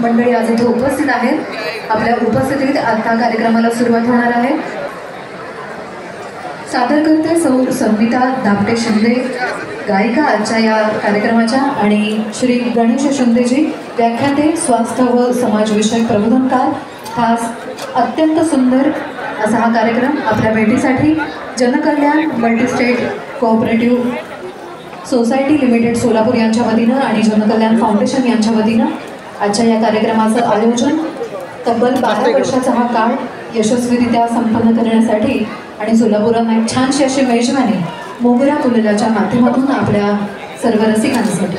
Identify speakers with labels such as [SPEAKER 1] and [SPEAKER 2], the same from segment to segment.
[SPEAKER 1] मंडळी आज इथे उपस्थित आहेत. आपल्या उपस्थितीत आता कार्यक्रमाला सुरुवात होणार आहे. सादर करते सौ संविता दापटे शिंदे, गायिका आजच्या या कार्यक्रमाच्या, आणि श्री गणेश शिंदेजी, व्याख्याते, स्वास्थ्य व समाजविषयक प्रबोधनकार. खास अत्यंत सुंदर असा हा कार्यक्रम आपल्या भेटीसाठी जनकल्याण multi-state cooperative society limited Solapur यांच्या वतीनं आणि जनकल्याण फाउंडेशन यांच्या वतीनं आजच्या या कार्यक्रमाचं आयोजन तब्बल 12 वर्षाचा हा काळ यशस्वीरित्या संपन्न करण्यासाठी आणि सोलापुरांना एक छानशी अशी मेजवानी मोगरा कुललाच्या माध्यमातून आपल्या सर्व रसिकांसाठी.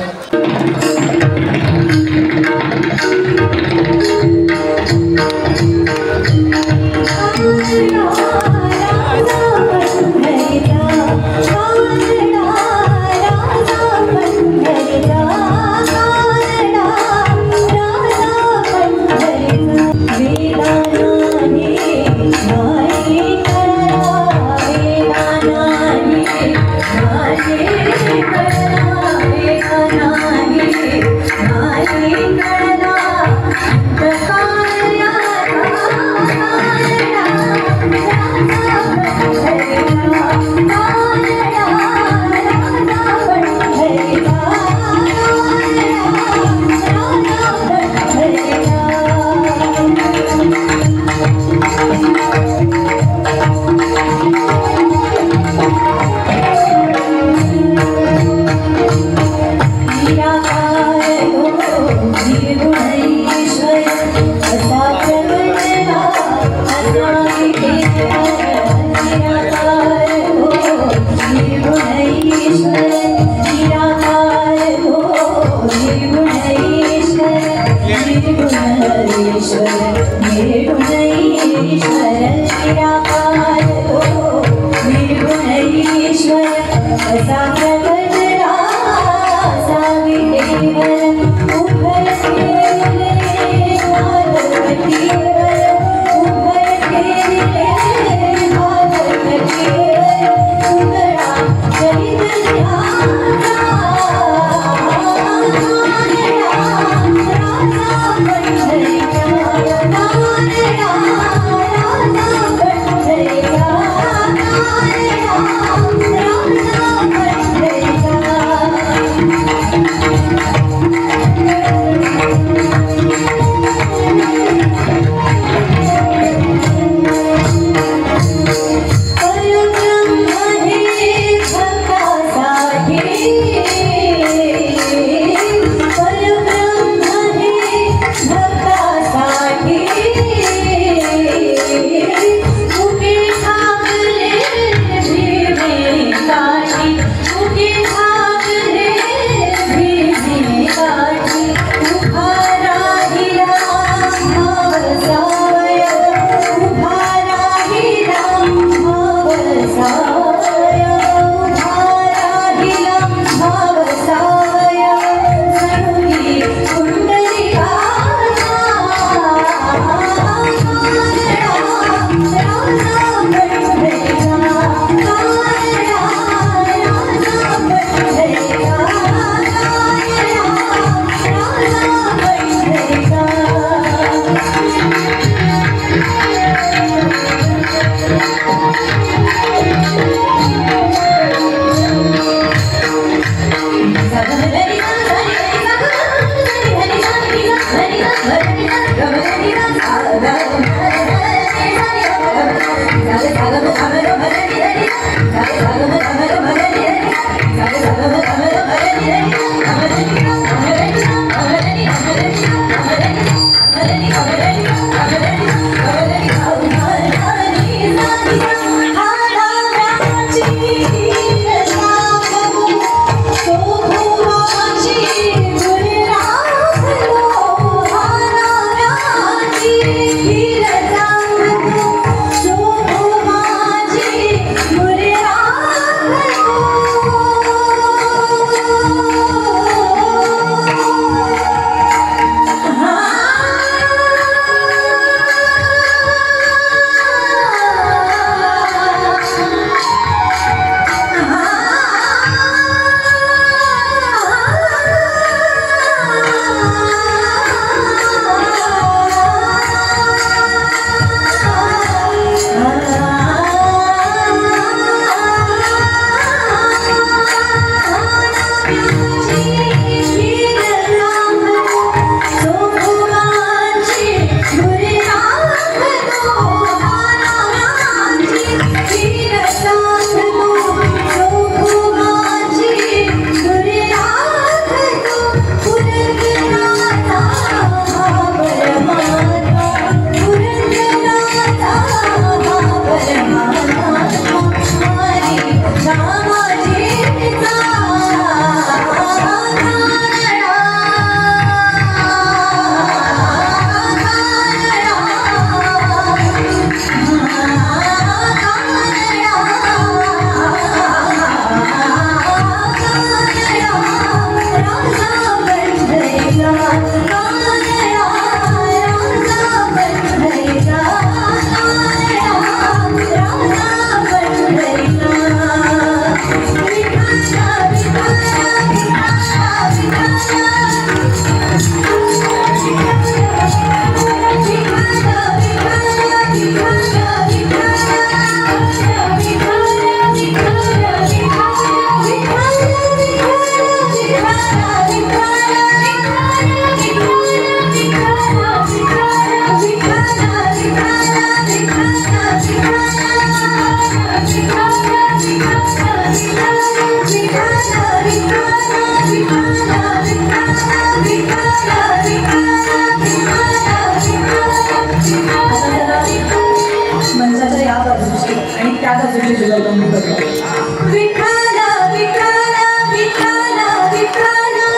[SPEAKER 1] प्लीज वेलकम करूया. विठाला विठाला विठाला विठाला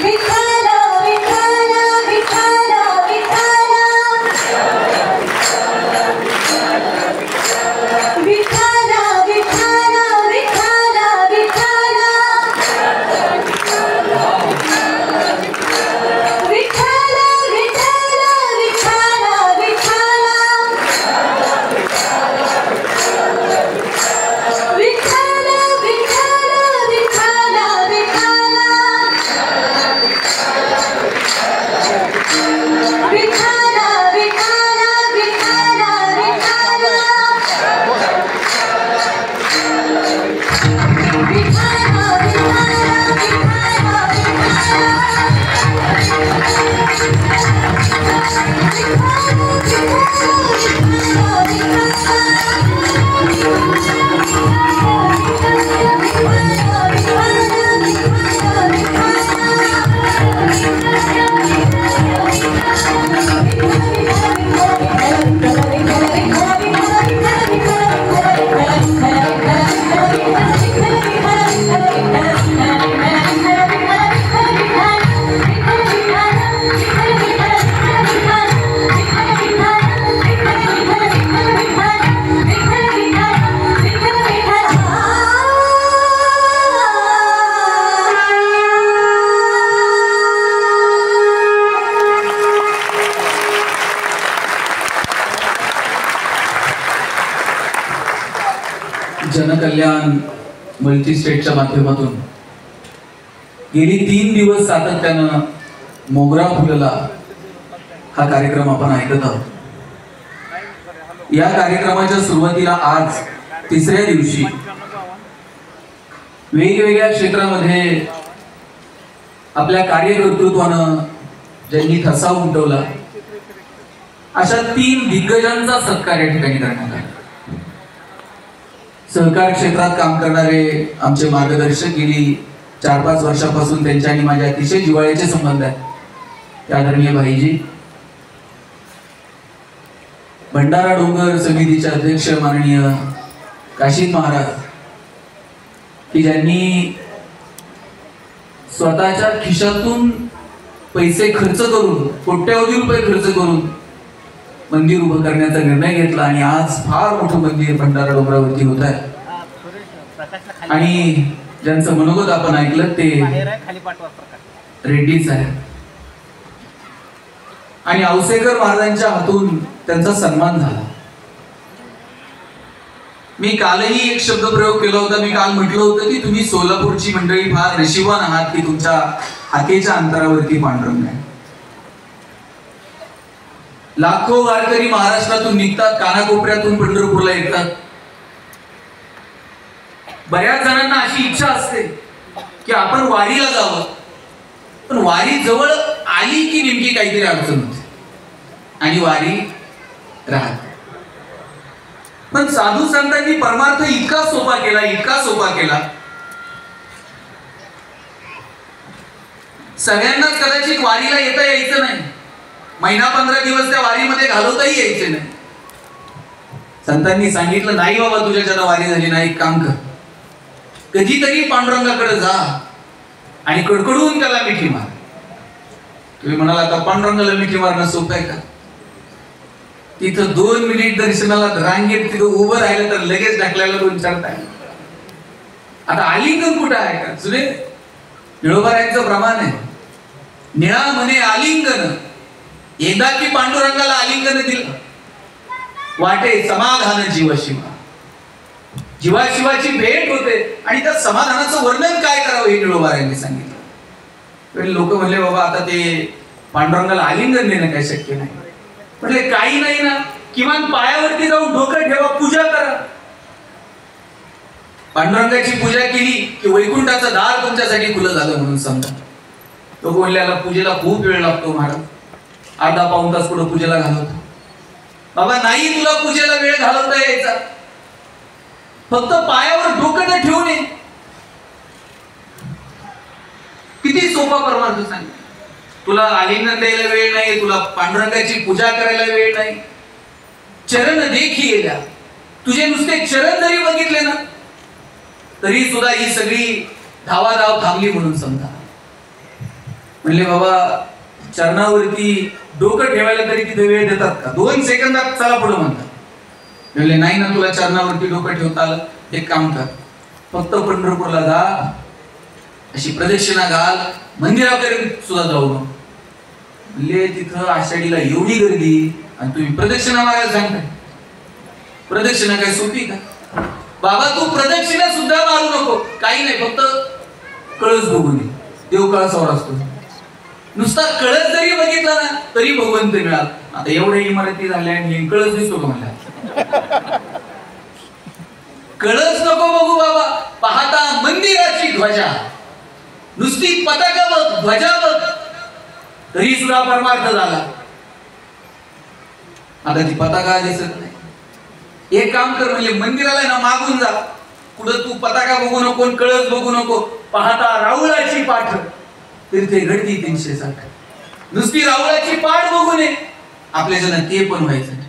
[SPEAKER 1] विठाला विठाला विठाला विठाला विठाला विठाला विठाला विठाला
[SPEAKER 2] जनकल्याण मल्टीस्टेटच्या माध्यमातून गेली 3 दिवस सातत्यानं मोगरा फुलला हा कार्यक्रम आपण ऐकत आहोत. या कार्यक्रमाच्या सुरुवातीला आज 3ऱ्या दिवशी वेगवेगळ्या क्षेत्रामध्ये आपल्या कार्यकर्तृत्वानं ज्यांनी ठसा उमटवला अशा 3 दिग्गजांचा सत्कार या ठिकाणी करण्यात आला. सहकार क्षेत्रात काम करणारे आमचे मार्गदर्शक गेली 4-5 वर्षापासून त्यांच्या आणि माझ्या अतिशय जिव्हाळ्याचे संबंध आहेत. ते आदरणीय भाईजी, भंडारा डोंगर समितीचे अध्यक्ष माननीय काशीद महाराज, की ज्यांनी स्वतःच्या खिशातून पैसे खर्च करून, कोट्यवधी रुपये खर्च करून मंदिर उभं करण्याचा निर्णय घेतला आणि आज फार मोठं मंदिर भंडारा डोंगरावरती होत आहे. आणि ज्यांचं मनोगत आपण ऐकलं ते रेड्डी साहेब आणि औसेकर महाराजांच्या हातून त्यांचा सन्मान झाला. मी कालही एक शब्द प्रयोग केला होता. मी काल म्हटलं होतं की तुम्ही सोलापूरची मंडळी फार नशिबवान आहात की तुमच्या हाकेच्या अंतरावरती पांडुरंग आहे. लाखो वारकरी महाराष्ट्रातून निघतात, कानाकोपऱ्यातून पंढरपूरला येतात. बऱ्याच जणांना अशी इच्छा असते की आपण वारीला जावं, पण वारी जवळ आली की नेमकी काहीतरी अडचण होते आणि वारी राहते. पण साधू संतांनी परमार्थ इतका सोपा केला, इतका सोपा केला, सगळ्यांनाच कदाचित वारीला येता यायचं नाही, महिना 15 दिवस त्या वारीमध्ये घालवताही यायचे नाही. संतांनी सांगितलं नाही बाबा, तुझ्याच्यानं वारी झाली नाही, एक काम कर, कधीतरी पांडुरंगाकडे जा आणि कडकडून त्याला मिठी मार. तुम्ही म्हणाला आता पांडुरंगाला मिठी मारणं सोपं आहे का? तिथं 2 मिनिट दर्शनाला रांगेत तिथं उभं राहिलं तर लगेच ढकलायला 2-4 तास. आता आलिंगन कुठं आहे का? जुने निळोबारायांचं प्रमाण आहे, निळा म्हणे आलिंगन, एकदा की पांडुरंगाला आलिंगन दिलं वाटे समाधान जीव शिवा. जीवाशिवाची भेट होते आणि त्या समाधानाचं वर्णन काय करावं हे निळोबारायांनी सांगितलं. लोक म्हणले बाबा आता ते पांडुरंगाला आलिंगन देणं काही शक्य नाही. म्हटले काही नाही ना, किमान पायावरती जाऊन डोकं ठेवा, पूजा करा. पांडुरंगाची पूजा केली की वैकुंठाचं दार तुमच्यासाठी खुलं झालं म्हणून समजा. लोक म्हणले याला पूजेला खूप वेळ लागतो महाराज, अर्धा-पाऊण तास पुढे पूजेला घालवतो. बाबा नाही, तुला पूजेला वेळ घालवता यायचा, फक्त पायावर डोकं तर ठेवून ये. किती सोपा परमार्थ सांग. तुला आलिंगन द्यायला वेळ नाही, तुला पांडुरंगाची पूजा करायला वेळ नाही, चरण देखिएल्या, तुझे नुसते चरण जरी बघितले ना तरी सुद्धा ही सगळी धावाधाव थांबली म्हणून समजा. म्हणले बाबा चरणावरती डोकं ठेवायला तरी तिथे वेळ देतात का? 2 सेकंदात चला पुढे म्हणतात. म्हणले नाही ना, तुला चरणावरती डोकं ठेवता आलं, एक काम कर, फक्त पंढरपूरला जा, अशी प्रदक्षिणा घाल, मंदिरापर्यंत सुद्धा जाऊ नको. म्हणले तिथं आषाढीला एवढी गर्दी आणि तुम्ही प्रदक्षिणा मारायला सांगताय? प्रदक्षिणा काय सोपी का? बाबा तू प्रदक्षिणा सुद्धा मारू नको, काही नाही, फक्त कळस बघून ये. देव कळसावर असतो, नुसता कळस जरी बघितला ना तरी भगवंत मिळाल. आता एवढ्या इमारती झाल्या आणि कळस दिसतो का म्हणला? कळस नको बघू बाबा, पाहता मंदिराची ध्वजा, नुसती पताका बघ, ध्वजा बघ, तरी सुद्धा परमार्थ झाला. आता ती पताका दिसत नाही. एक काम कर, म्हणजे मंदिराला ना मागून जा, पुढे तू पताका बघू नको, कळस बघू नको, पाहता राऊळाची पाठ, तिथे घडती 360. नुसती राऊळाची पाठ बघू नये, आपल्या जण ते पण व्हायचं नाही.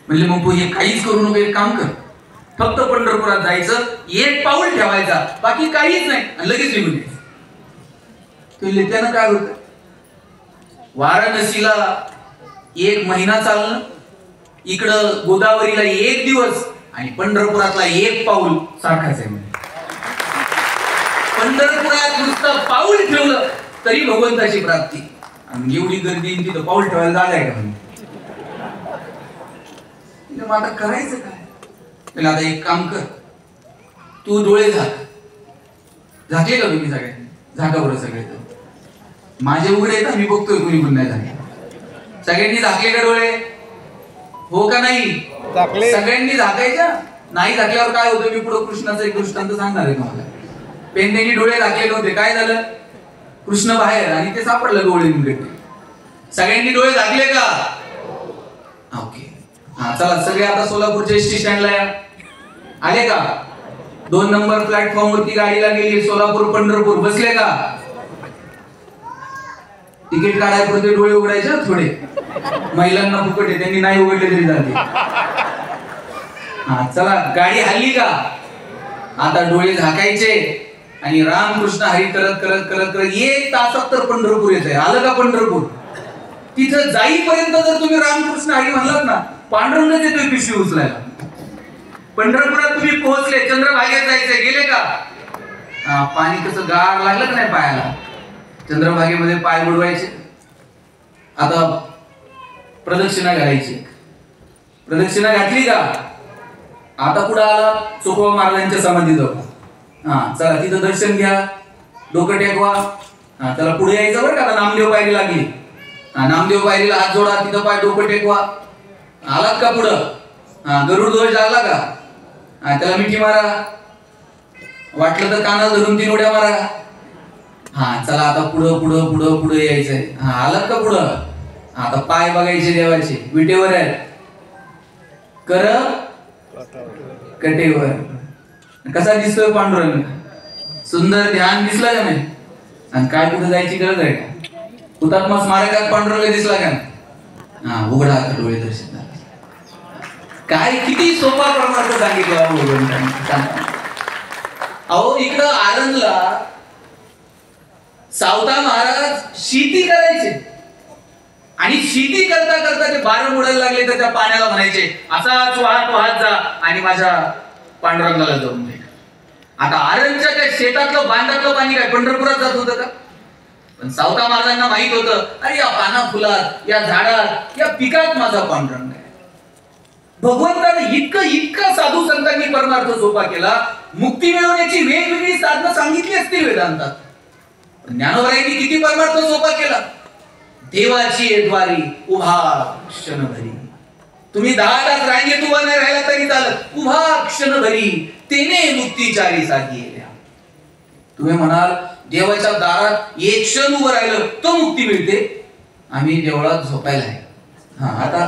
[SPEAKER 2] म्हणजे मग तू हे काहीच करू नको, एक काम कर, फक्त पंढरपुरात जायचं, एक पाऊल ठेवायचा, बाकी काहीच नाही, आणि लगेच निघून यायचं. त्यानं काय होतं? वाराणसीला 1 महिना चालणं, इकडं गोदावरीला 1 दिवस, आणि पंढरपुरातला 1 पाऊल सारखाच आहे. म्हणजे पंढरपुरात नुसतं पाऊल ठेवलं तरी भगवंताची प्राप्ती, आणि एवढी गर्दी तिथं पाऊल ठेवायला जागा आहे का? म्हणजे मग आता करायचं काय? आता एक काम कर, तू डोळे झाकले का तुम्ही सगळ्यांनी? झाका बरं सगळे. माझे उघडे आहेत, मी बघतोय, कोणी पण नाही झाले. सगळ्यांनी झाकले का डोळे? हो का नाही? सगळ्यांनी झाकायच्या. नाही झाकल्यावर काय होतं? मी पुढे कृष्णाचं एक दृष्टांत सांगणार आहे तुम्हाला. पेंद्यानी डोळे झाकलेले होते, काय झालं? कृष्ण बाहेर आणि ते सापडलं डोळे निघते. सगळ्यांनी डोळे झाकले का? ओके, हा चला सगळे आता सोलापूरच्या एसटी स्टँडला या. आले का? 2 नंबर प्लॅटफॉर्म वरती गाडीला गेली, सोलापूर पंढरपूर. बसले का? तिकीट काढायपुरते डोळे उघडायचे थोडे, महिलांना फुकट आहे, त्यांनी नाही उघडले तरी चालते. हा चला, गाडी हल्ली का? आता डोळे झाकायचे आणि रामकृष्ण हरी करत करत करत करत 1 तासात तर पंढरपूर येत आहे. आलं का पंढरपूर? तिथं जाईपर्यंत जर तुम्ही रामकृष्ण हरी म्हणलात ना, पांडुरंगच येतोय पिशवी उचलायला. पंढरपुरात तुम्ही पोहोचले, चंद्रभागेत जायचंय, गेले का? पाणी कसं गार लागलं का नाही पायाला? चंद्रभागेमध्ये पाय बुडवायचे. आता प्रदक्षिणा घालायची. प्रदक्षिणा घातली का? आता पुढे आला चोखोबा महाराजांच्या समाधीजवळ. चला तिथं दर्शन घ्या, डोकं टेकवा. चला पुढे यायचं बरं का? आता नामदेव पायरी लागली. नामदेव पायरीला हात जोडा, तिथं पाय डोकं टेकवा. आलात का पुढं? गरुड ध्वज लागला का? त्याला मिठी मारा, वाटलं तर कानाला धरून 3 उड्या मारा. चला आता पुढं पुढं पुढं पुढे यायचंय. आलात का पुढं? आता पाय बघायचे देवाचे, विटेवर आहेत, कर कटेवर. कसा दिसतोय पांडुरंग? सुंदर, ध्यान दिसला का नाही? आणि काय कुठे जायची गरज आहे का? हुतात्मा स्मारकात पांडुरंग दिसला का? उघडा आता डोळे, दर्शन झालं. काय किती सोपा परमार्थ सांगितला भगवंतांनी. अहो इकडं आनंदला सावता महाराज शेती करायचे, आणि शेती करता करता ते बारं मोडायला लागले तर त्या पाण्याला म्हणायचे, असाच वाहत वाहत जा आणि माझ्या पांडुरंगाला जाऊन दे. आता आरणच्या त्या शेतातलं बांधातलं पाणी काय पंढरपुरात जात होतं का? पण सावता महाराजांना माहित होतं, अरे या पाना फुलात, या झाडात, या पिकात माझा पांडुरंग आहे. भगवंताने इतकं साधू संतांनी परमार्थ सोपा केला. मुक्ती मिळवण्याची वेगवेगळी साधनं सांगितली असतील वेदांतात, पण ज्ञानोबरायांनी किती परमार्थ सोपा केला. देवाची द्वारी उभा क्षणभरी. तुम्ही 10 तास रांगेत उभा नाही राहिला तरी चालत, उभा क्षणभरी तेने मुक्तीचारी साधी. तुम्ही म्हणाल देवाच्या दारात 1 क्षण उभं राहिलं तो मुक्ती मिळते. आम्ही देवळात झोपायला आहे. आता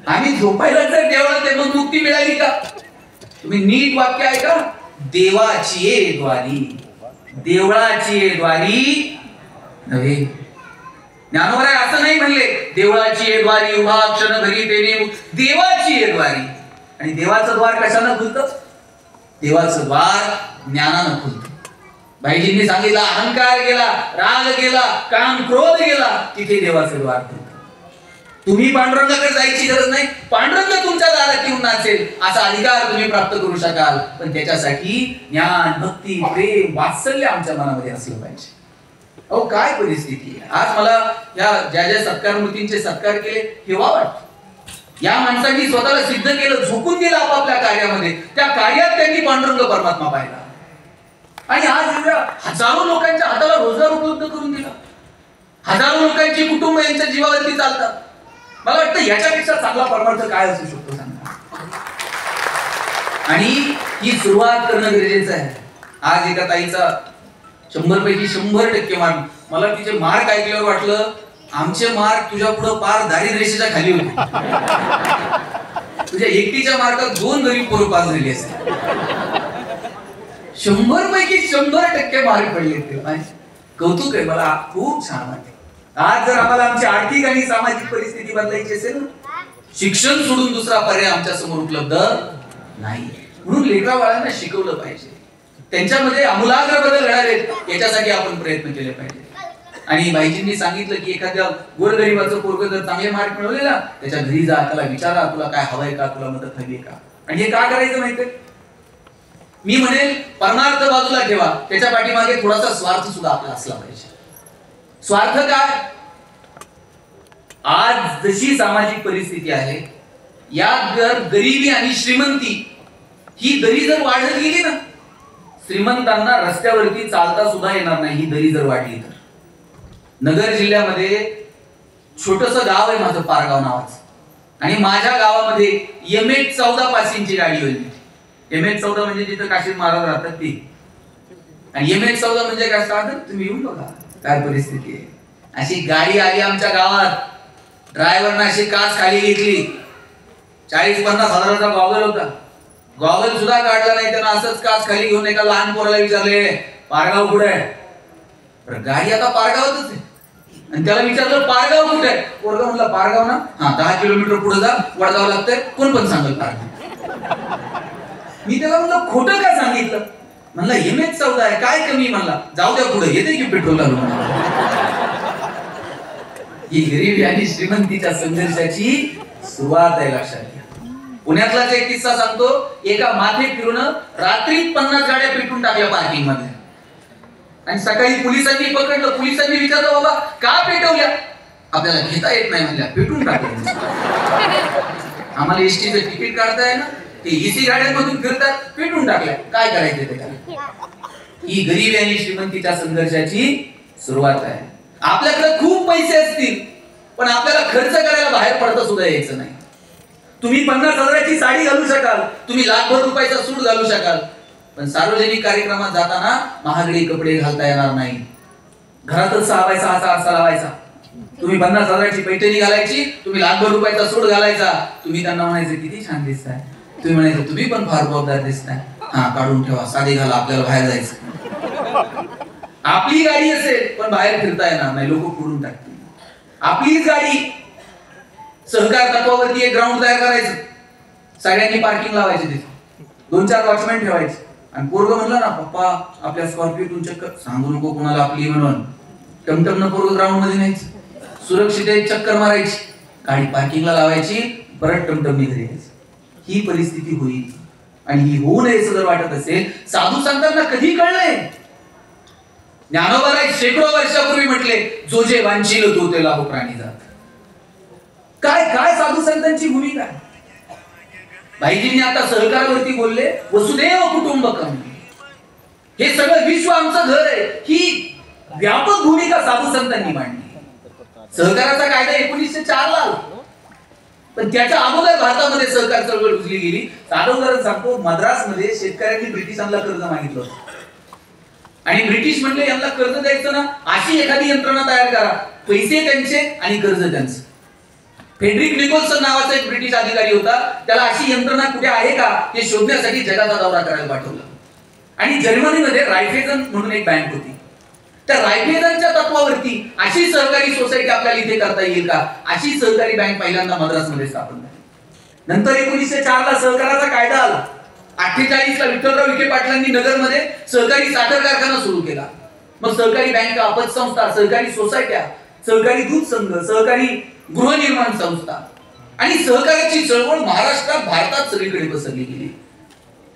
[SPEAKER 2] आम्ही झोपायला जर देवळात आहे, मग मुक्ती मिळाली का? तुम्ही नीट वाक्य ऐका. देवाची द्वारी, देवळाची द्वारी नव्हे. ज्ञानोबराय असं नाही म्हणले देवळाची येद्वारी उभा क्षण भरी तेने देवाची येद्वारी. आणि देवाचं द्वार कशानं खुलतं? देवाचं द्वार ज्ञानानं खुलतं. भाईजींनी सांगितलं अहंकार गेला, राग गेला, काम क्रोध गेला, तिथे देवाचं द्वार खुलतं. तुम्ही पांडुरंगाकडे जायची गरज नाही, पांडुरंग तुमच्या दारात येऊन नाचेल असा अधिकार तुम्ही प्राप्त करू शकाल. पण त्याच्यासाठी ज्ञान, भक्ती, प्रेम, वात्सल्य आमच्या मनामध्ये असलं पाहिजे. अहो काय परिस्थिती आहे आज. मला या ज्या ज्या सत्कार मूर्तींचे सत्कार केले हेवा वाटतं. या माणसांनी स्वतःला सिद्ध केलं, झोकून दिलं आपापल्या कार्यामध्ये. त्या कार्यात त्यांनी पांडुरंग परमात्मा पाहिला आणि आज एवढ्या हजारो लोकांच्या हाताला रोजगार उपलब्ध करून दिला. हजारो लोकांची कुटुंब यांच्या जीवावरती चालतात. मला वाटतं याच्यापेक्षा चांगला परमार्थ काय असू शकतो सांगा. आणि ही सुरुवात करणं गरजेचं आहे. आज एका ताईचा 100 पैकी 100% मार्क. मला तिचे मार्क ऐकल्यावर वाटलं आमचे मार्क तुझ्या पुढे पार दारिद्र्य रेषेच्या खाली होते. तुझ्या एकटीच्या मार्कात 2 गरीब पोरं पास झाली असते. 100 पैकी 100% मार्क पडले ते. कौतुक आहे, मला खूप छान वाटते. आज जर आम्हाला आमची आर्थिक आणि सामाजिक परिस्थिती बदलायची असेल शिक्षण सोडून दुसरा पर्याय आमच्या समोर उपलब्ध नाही. म्हणून लेकरा बाळांना शिकवलं पाहिजे, त्यांच्यामध्ये आमूलाग्र बदल घडावेत याच्यासाठी आपण प्रयत्न केले पाहिजे. आणि भाईजींनी सांगितलं की एखाद्या गोरगरिबाचं पोरग जर चांगले मार्क मिळवले ना त्याच्या घरी जा, त्याला विचारा तुला काय हवंय का, तुला मदत हवी का. आणि हे का करायचं माहितीये? मी म्हणेल परमार्थ बाजूला ठेवा, त्याच्या पाठीमागे थोडासा स्वार्थ सुद्धा आपला असला पाहिजे. स्वार्थ काय? आज जशी सामाजिक परिस्थिती आहे या गरिबी आणि श्रीमंती ही दरी जर वाढत गेली ना, श्रीमंतांना रस्त्यावरती चालता सुद्धा येणार नाही. ही दरी जर वाढली तर नगर जिल्ह्यामध्ये छोटस गाव आहे माझं पारगाव नावाचं, आणि माझ्या गावामध्ये MH14 पासिंगची गाडी होईल. MH14 म्हणजे जिथं काशीद महाराज राहतात ती. आणि MH14 म्हणजे काय सांगतात तुम्ही येऊन बघा काय परिस्थिती आहे. अशी गाडी आली आमच्या गावात, ड्रायव्हरने अशी काच खाली घेतली, 40-50 हजाराचा गॉगल होता, गॉगल सुद्धा काढला नाही त्यानं. असंच काच खाली घेऊन एका लहान पोराला विचारले पारगाव कुठे आहे? तर गाडी आता पारगावातच आहे. आणि त्याला विचारलं पारगाव कुठे आहे? पोरगा म्हणला पारगाव ना, हा 10 किलोमीटर पुढे जा, वडगाव लागतंय, कोण पण सांगेल पारगाव. मी त्याला म्हणलं खोटं का सांगितलं? म्हणला MH14 आहे, काय कमी? म्हणला जाऊ द्या पुढे येते की पेट्रोल घालून. ही गरिबी आणि श्रीमंतीच्या संघर्षाची सुरुवात आहे, लक्षात घ्या. पुण्यातलाच एक किस्सा सांगतो. एका माथे फिरून रात्री 50 गाड्या पेटून टाकल्या पार्किंग मध्ये, आणि सकाळी पोलिसांनी पकडलं. पोलिसांनी विचारलं बाबा का पेटवल्या? आपल्याला घेता येत नाही म्हणल्या, पेटून टाकल्या. आम्हाला एसटीचं तिकीट काढता आहे ना, ते EC गाड्यांमधून फिरतात, पेटून टाकल्या, काय करायचं त्याला? ही गरिबी आणि श्रीमंतीच्या संघर्षाची सुरुवात आहे. आपल्याकडे खूप पैसे असतील पण आपल्याला खर्च करायला बाहेर पडता सुद्धा यायचं नाही. तुम्ही 50 हजाराची साडी घालू शकाल, तुम्ही लाखभर रुपयाचा सूट घालू शकाल, पण सार्वजनिक कार्यक्रमात जाताना महागडे कपडे घालता येणार नाही. घरातच 6 बाय 6 आरसा लावायचा. तुम्ही 50 हजाराची पैठणी घालायची, तुम्ही लाखभर रुपयाचा सूट घालायचा. तुम्ही त्यांना म्हणायचं किती छान दिसताय, तुम्ही म्हणायचं तुम्ही पण फार जबाबदार दिसताय, हा काढून ठेवा, साधे घाला, आपल्याला बाहेर जायचं. आपली गाडी असेल पण बाहेर फिरता येणार नाही, लोक फोडून टाकतील. आपलीच गाडी, सहकार तत्वावरती एक ग्राउंड तयार करायचं, सगळ्यांनी पार्किंग लावायची, तिथे 2-4 वॉचमॅन ठेवायचे. आणि पोरग म्हणलं ना पप्पा आपल्या स्कॉर्पिओतून चक्कर, सांगू नको कोणाला आपली म्हणून, टमटम न पोरग ग्राउंड मध्ये न्यायचं, सुरक्षित एक चक्कर मारायची, गाडी पार्किंगला लावायची, परत टमटम घरी यायचं. ही परिस्थिती होईल. आणि ही होऊ नये असं जर वाटत असेल, साधू संतांना कधी कळलंय? ज्ञानोबाराय शेकडो वर्षापूर्वी म्हटले जो जे वांछील तो त्याला हो प्राणी जात. काय काय साधू संतांची भूमिका. भाईजींनी आता सहकारावरती बोलले वसुदैव कुटुंबकम, हे सगळं विश्व आमचं घर आहे, ही व्यापक भूमिका साधू संतांनी मांडली. सहकाराचा कायदा 1904 ला आला, पण त्याच्या अगोदर भारतामध्ये सहकार चळवळ रुजली गेली. साधं उदाहरण सांगतो. मद्रासमध्ये शेतकऱ्यांनी ब्रिटिशांना कर्ज मागितलं होतं, आणि ब्रिटिश म्हणले यांना कर्ज द्यायचं ना, अशी एखादी यंत्रणा तयार करा, पैसे त्यांचे आणि कर्ज त्यांचं. फेडरिक निकोल्सन नावाचा एक ब्रिटिश अधिकारी होता, त्याला अशी यंत्रणा कुठे आहे का हे शोधण्यासाठी जगाचा दौरा करायला पाठवलं. आणि जर्मनीमध्ये रायफेजन म्हणून एक बँक होती, त्या रायफेदांच्या तत्वावरती अशी सहकारी सोसायटी आपल्याला इथे करता येईल का? अशी सहकारी बँक पहिल्यांदा मद्रासमध्ये स्थापन झाली. नंतर 1904 ला सहकाराचा कायदा आला. 48 ला विठ्ठलराव विखे पाटलांनी नगरमध्ये सहकारी साखर कारखाना सुरू केला. मग सहकारी बँका, पतसंस्था, सहकारी सोसायट्या, सहकारी दूध संघ, सहकारी गृहनिर्माण संस्था आणि सहकार्याची चळवळ महाराष्ट्रात, भारतात सगळीकडे पसरली गेली.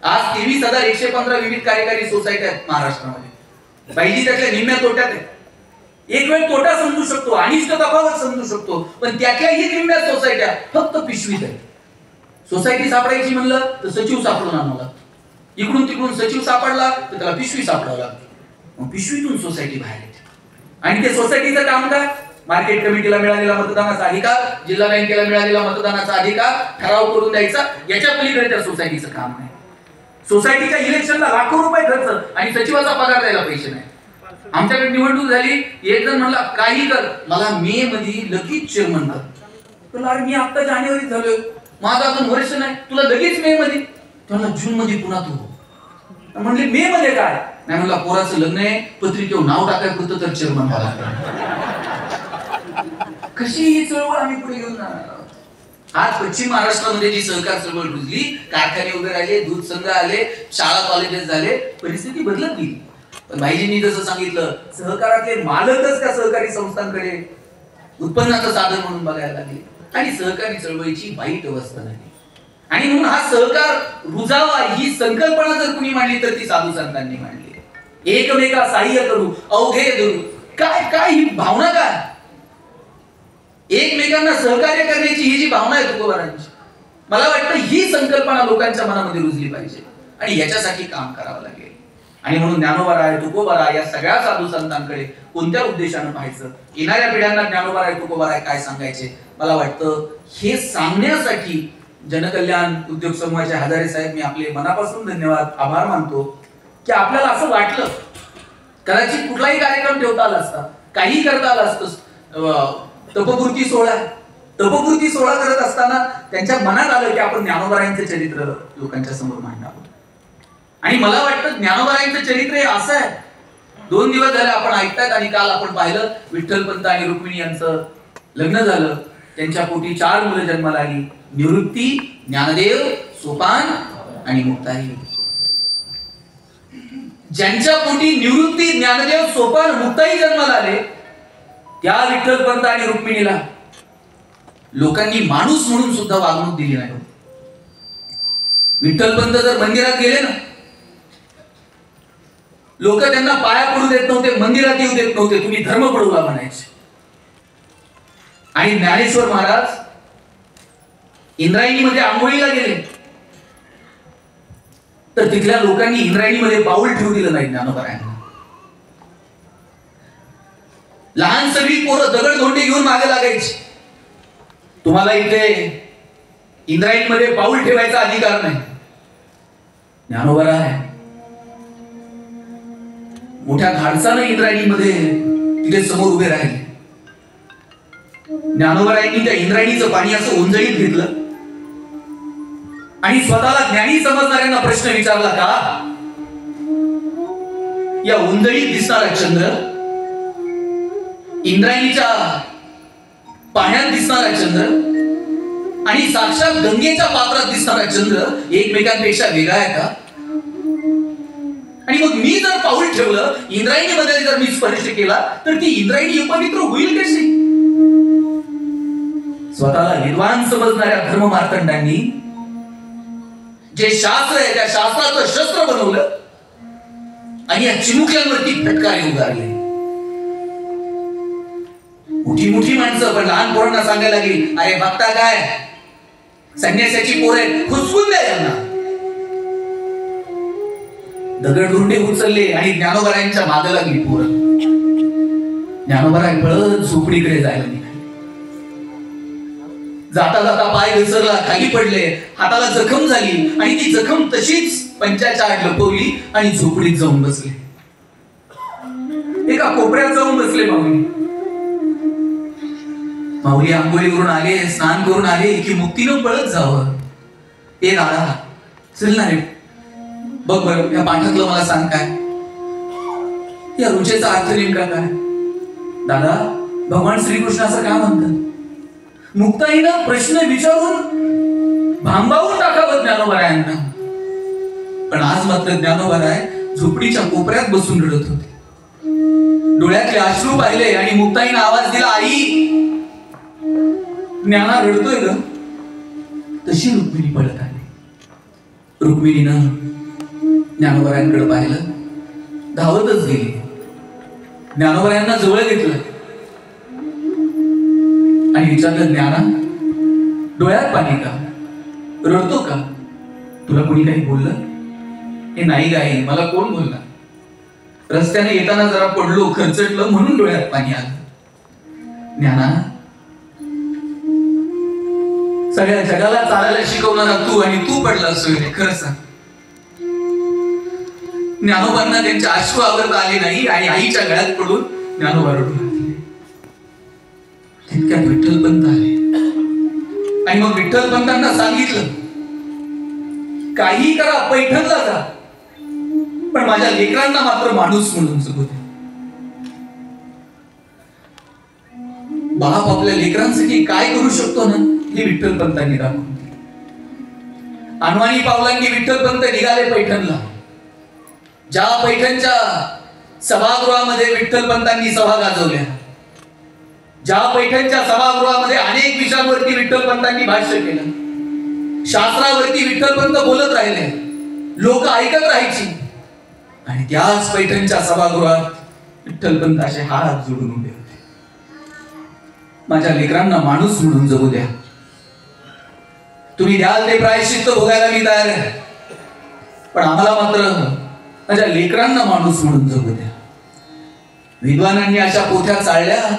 [SPEAKER 2] आज 23,115 विविध कार्यकारी सोसायट्या आहेत महाराष्ट्रामध्ये. पहिली त्यातल्या निम्म्या तोट्यात आहे. एक वेळ तोटा समजू शकतो, अनिष्ट तफावत समजू शकतो, पण त्यातल्याही निम्म्या सोसायट्या फक्त पिशवीत आहेत. सोसायटी सापडायची म्हणलं तर सचिव सापडून आणावं लागतं. इकडून तिकडून सचिव सापडला तर त्याला पिशवी सापडावं लागते. मग पिशवीतून सोसायटी बाहेर येते. आणि ते सोसायटीचं काम काय? मार्केट कमिटीला मिळालेला मतदानाचा अधिकार, जिल्हा बँकेला मिळालेला मतदानाचा अधिकार ठराव करून द्यायचा, याच्या पलीकडे त्या सोसायटीचं काम आहे. सोसायटीच्या इलेक्शनला लाखो रुपये खर्च आणि सचिवाचा पगार द्यायला पैसे नाही. आमच्याकडे निवडणूक झाली, एक जण म्हणला काही कर, मला मे मध्ये लगेच चेअरमन कर. अरे मी आता जानेवारीत झालोय, माझा अजून वर्ष नाही, तुला लगेच मे मध्ये? त्याला जून मध्ये पुन्हा तू म्हणले मे मध्ये काय नाही? म्हणला पोराचं लग्न आहे, पत्रिकेवर नाव टाकायचं तर चेअरमन व्हायला. कशी ही चळवळ आम्ही पुढे घेऊन जाणार? आज पश्चिम महाराष्ट्रामध्ये जी सहकार चळवळ रुजली, कारखाने उभे राहिले, दूध संघ आले, शाळा कॉलेजेस झाले, परिस्थिती बदलत गेली. पण भाईजींनी जसं सांगितलं, सहकारातले मालकच त्या सहकारी संस्थांकडे उत्पन्नाचं साधन म्हणून बघायला लागले आणि सहकारी चळवळीची वाईट अवस्था झाली. आणि म्हणून हा सहकार रुजावा ही संकल्पना जर कुणी मांडली तर ती साधू संतांनी मांडली. एकमेका सहाय्य करू, अवघे धरू. काय काय ही भावना काय? एकमेकांना सहकार्य करण्याची ही जी भावना आहे तुकोबारांची, मला वाटतं ही संकल्पना लोकांच्या मनामध्ये रुजली पाहिजे आणि याच्यासाठी काम करावं लागेल. आणि म्हणून ज्ञानोबाराय, तुकोबाराय या सगळ्या साधू संतांकडे कोणत्या उद्देशानं पाहायचं, येणाऱ्या पिढ्यांना ज्ञानोबाराय, तुकोबाराय काय सांगायचे, मला वाटतं हे सांगण्यासाठी जनकल्याण उद्योग समूहाचे हजारे साहेब, मी आपले मनापासून धन्यवाद, आभार मानतो की आपल्याला असं वाटलं कदाचित कुठलाही कार्यक्रम ठेवता आला असता, काही करता आलं असतं. तपपूर्ती सोहळा करत असताना त्यांच्या मनात आलं की आपण ज्ञानोबारायांचं चरित्र लोकांच्या समोर मांडावं. आणि मला वाटतं ज्ञानोबारायांचं चरित्र हे असं आहे, 2 दिवस झाले आपण ऐकतायत आणि काल आपण पाहिलं विठ्ठलपंत आणि रुक्मिणी यांचं लग्न झालं. त्यांच्या पोटी 4 मुलं जन्माला आली, निवृत्ती, ज्ञानदेव, सोपान आणि मुक्ताई. ज्यांच्या पोटी निवृत्ती, ज्ञानदेव, सोपान, मुक्ताई जन्माला आले त्या विठ्ठलपंत आणि रुक्मिणीला लोकांनी माणूस म्हणून सुद्धा वागणूक दिली नाही. विठ्ठलपंत जर मंदिरात गेले ना, लोक त्यांना पाया पडू देत नव्हते, मंदिरात येऊ देत नव्हते, तुम्ही धर्म पडवला म्हणायचे. आणि ज्ञानेश्वर महाराज इंद्रायणीमध्ये आंघोळीला गेले तर तिथल्या लोकांनी इंद्रायणीमध्ये पाऊल ठेवू दिलं नाही ज्ञानोबारायांना. लहान सगळी पोरं दगड धोंडे घेऊन मागे लागायची, तुम्हाला इथे इंद्रायणीमध्ये पाऊल ठेवायचा अधिकार नाही. ज्ञानोबाराय मोठ्या धाडसानं इंद्रायणीमध्ये तिथे समोर उभे राहिले. ज्ञानोबारायांनी त्या इंद्रायणीचं पाणी असं ओंजळीत घेतलं आणि स्वतःला ज्ञानी समजणाऱ्यांना प्रश्न विचारला का या ओंजळीत दिसणारा चंद्र, इंद्रायणीच्या पाण्यात दिसणारा चंद्र आणि साक्षात गंगेच्या पात्रात दिसणारा चंद्र एकमेकांपेक्षा वेगळा आहे का? आणि मग मी जर पाऊल ठेवलं, इंद्रायणीमध्ये जर मी स्पर्श केला तर ती इंद्रायणी अपवित्र होईल कशी? स्वतःला विद्वान समजणाऱ्या धर्ममार्तंडांनी जे शास्त्र आहे त्या शास्त्राचं शस्त्र बनवलं आणि या चिमुकल्यांवरती फटकारे उगारले. मोठी मोठी माणसं पण लहान पोरांना सांगायला लागली, अरे बघता काय संन्यासाची पोरे खुसकून द्या यांना. दगडधोंडे उचलले आणि ज्ञानोबारायांच्या मागे लागली पोरं. ज्ञानोबाराय पळत झोपडीकडे जायला निघाले. जाता जाता पाय घसरला, खाली पडले, हाताला जखम झाली आणि ती जखम तशीच पंचाच्या आड लपवली आणि झोपडीत जाऊन बसले. एका कोपऱ्यात जाऊन बसले माऊली. माऊली आंघोळीवरून आले, स्नान करून आले की मुक्तीनं पळत जावं. ए राधा चल ना रे, बघ बरं या पाठातलं मला सांग काय. या रुचेचा अर्थ नेमका काय? दादा, भगवान श्रीकृष्ण असं का म्हणतात? मुक्ताईनं प्रश्न विचारून भांबावून टाकावं ज्ञानोबरायांना. पण आज मात्र ज्ञानोबराय झोपडीच्या कोपऱ्यात बसून रडत होते. डोळ्यातले अश्रू पाहिले आणि मुक्ताईनं आवाज दिला, आई. ज्ञाना रडतोय ग. तशी रुक्मिणी पळत आली. रुक्मिणीनं ज्ञानोबरायांकडे पाहिलं, धावतच गेली. ज्ञानोबरायांना जवळ घेतलं आणि विचारलं, ज्ञाना, डोळ्यात पाणी का? रडतो का? तुला कोणी काही बोललं? हे नाही गाई, मला कोण बोलला? रस्त्याने येताना जरा पडलो, खरचटलं म्हणून डोळ्यात पाणी आलं. ज्ञाना, सगळ्या जगाला चालायला शिकवणारा तू आणि तू पडलास रे, खरं सांग. ज्ञानोबांना त्यांच्या अश्रू आवरता आले नाही आणि आईच्या गळ्यात पडून ज्ञानोबा रडू लागले. तितक्यात विठ्ठलपंत आले आणि मग विठ्ठलपंतांना सांगितलं, काही करा, पैठणला जा, पण माझ्या लेकरांना मात्र माणूस म्हणून जगू दे. बाप आपल्या लेकरांसाठी काय करू शकतो ना, हे विठ्ठलपंतांनी दाखवून दिले. अनवाणी पावलांनी विठ्ठलपंत निघाले पैठणला. ज्या पैठणच्या सभागृहामध्ये विठ्ठलपंतांनी सभा गाजवल्या, ज्या पैठणच्या सभागृहामध्ये अनेक विषयांवरती विठ्ठलपंतांनी भाष्य केलं, शास्त्रावरती विठ्ठलपंत बोलत राहिले, लोक ऐकत राहायची, आणि त्याच पैठणच्या सभागृहात विठ्ठलपंत असे हात जोडून उभे होते. माझ्या लेकरांना माणूस म्हणून जगू द्या. तुम्ही द्याल ते प्रायश्चित्त भोगायला मी तयार आहे, पण आम्हाला मात्र माझ्या लेकरांना माणूस म्हणून जगू द्या. विद्वानांनी अशा पोथ्या चाळल्या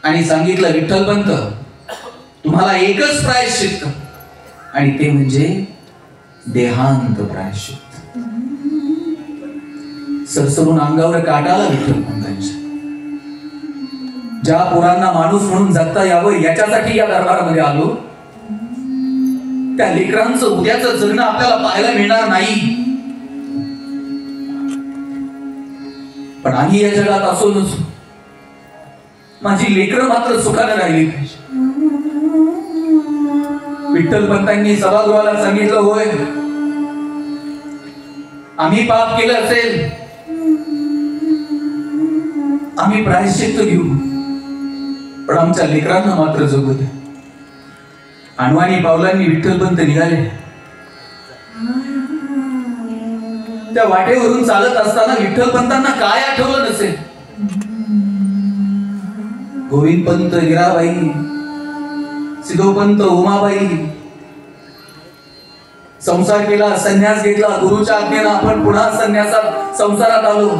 [SPEAKER 2] आणि सांगितलं, विठ्ठलपंत, तुम्हाला एकच प्रायश्चित्त, आणि ते म्हणजे देहांत प्रायश्चित्त. सरसरून अंगावर काटाला विठ्ठलपंतांच्या. ज्या पोरांना माणूस म्हणून जगता यावं याच्यासाठी या दरबारामध्ये आलो, त्या लेकरांचं उद्याचं जगणं आपल्याला पाहायला मिळणार नाही. पण आम्ही या जगात असो नसो, माझी लेकरं मात्र सुखाने राहिली पाहिजे. विठ्ठलपंतांनी सभागृहाला सांगितलं, होय, आम्ही पाप केलं असेल, आम्ही प्रायश्चित्त घेऊ, पण आमच्या लेकरांना मात्र जगू द्या. अनवाणी पावलांनी विठ्ठलपंत निघाले. त्या वाटेवरून चालत असताना विठ्ठलपंतांना काय आठवलं नसेल? गोविंदपंत, हिराबाई, सिद्धोपंत, उमाबाई, संसार केला, संन्यास घेतला, गुरुच्या आज्ञेनं आपण पुन्हा संसारात आलो.